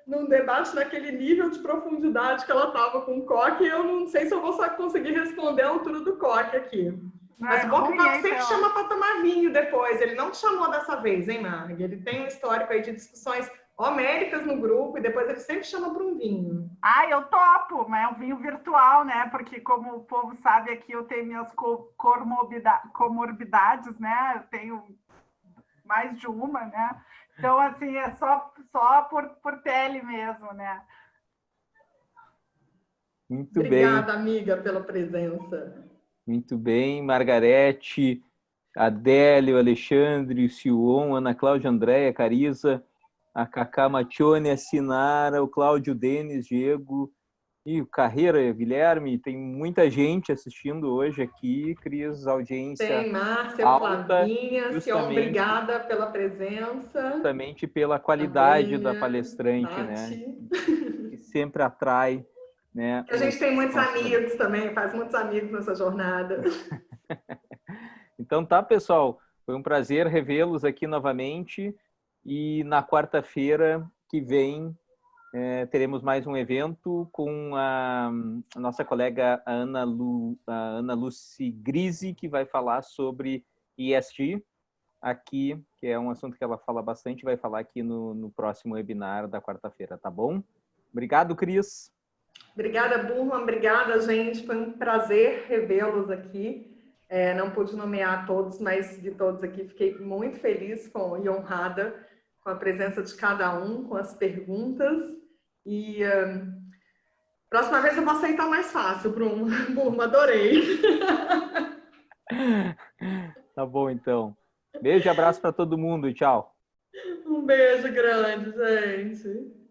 num debate naquele nível de profundidade que ela estava com o Coque, eu não sei se eu vou conseguir responder a altura do Coque aqui. Mas o Coque sempre chama para tomar vinho depois. Ele não te chamou dessa vez, hein, Marg? Ele tem um histórico aí de discussões homéricas no grupo e depois ele sempre chama para um vinho. Ah, eu topo, mas é um vinho virtual, né? Porque como o povo sabe aqui, eu tenho minhas comorbidades, né? Eu tenho mais de uma, né? Então, assim, é só por tele mesmo, né? Muito Obrigada, bem. amiga, pela presença. Muito bem. Margarete, Adélio, Alexandre, Silon, Ana Cláudia, Andréia, Carisa, a Cacá Matione, a Sinara, o Cláudio Denis, Diego, e o Carreira, Guilherme. Tem muita gente assistindo hoje aqui, Cris, audiência. Tem Márcia, alta, Flavinha, Sion, obrigada pela presença. Justamente pela qualidade Abelha, da palestrante, Tati, né? Que sempre atrai, né? A gente tem muitos amigos também, faz muitos amigos nessa jornada. Então tá, pessoal. Foi um prazer revê-los aqui novamente. E na quarta-feira que vem teremos mais um evento com a nossa colega Ana Lucy Grise, que vai falar sobre ESG aqui, que é um assunto que ela fala bastante, vai falar aqui no próximo webinar da quarta-feira, tá bom? Obrigado, Cris. Obrigada, Burma. Obrigada, gente. Foi um prazer revê-los aqui. Não pude nomear todos, mas de todos aqui fiquei muito feliz e honrada com a presença de cada um, com as perguntas. E próxima vez eu vou aceitar mais fácil, Burma. Adorei. Tá bom, então. Beijo e abraço para todo mundo. Tchau. Um beijo grande, gente.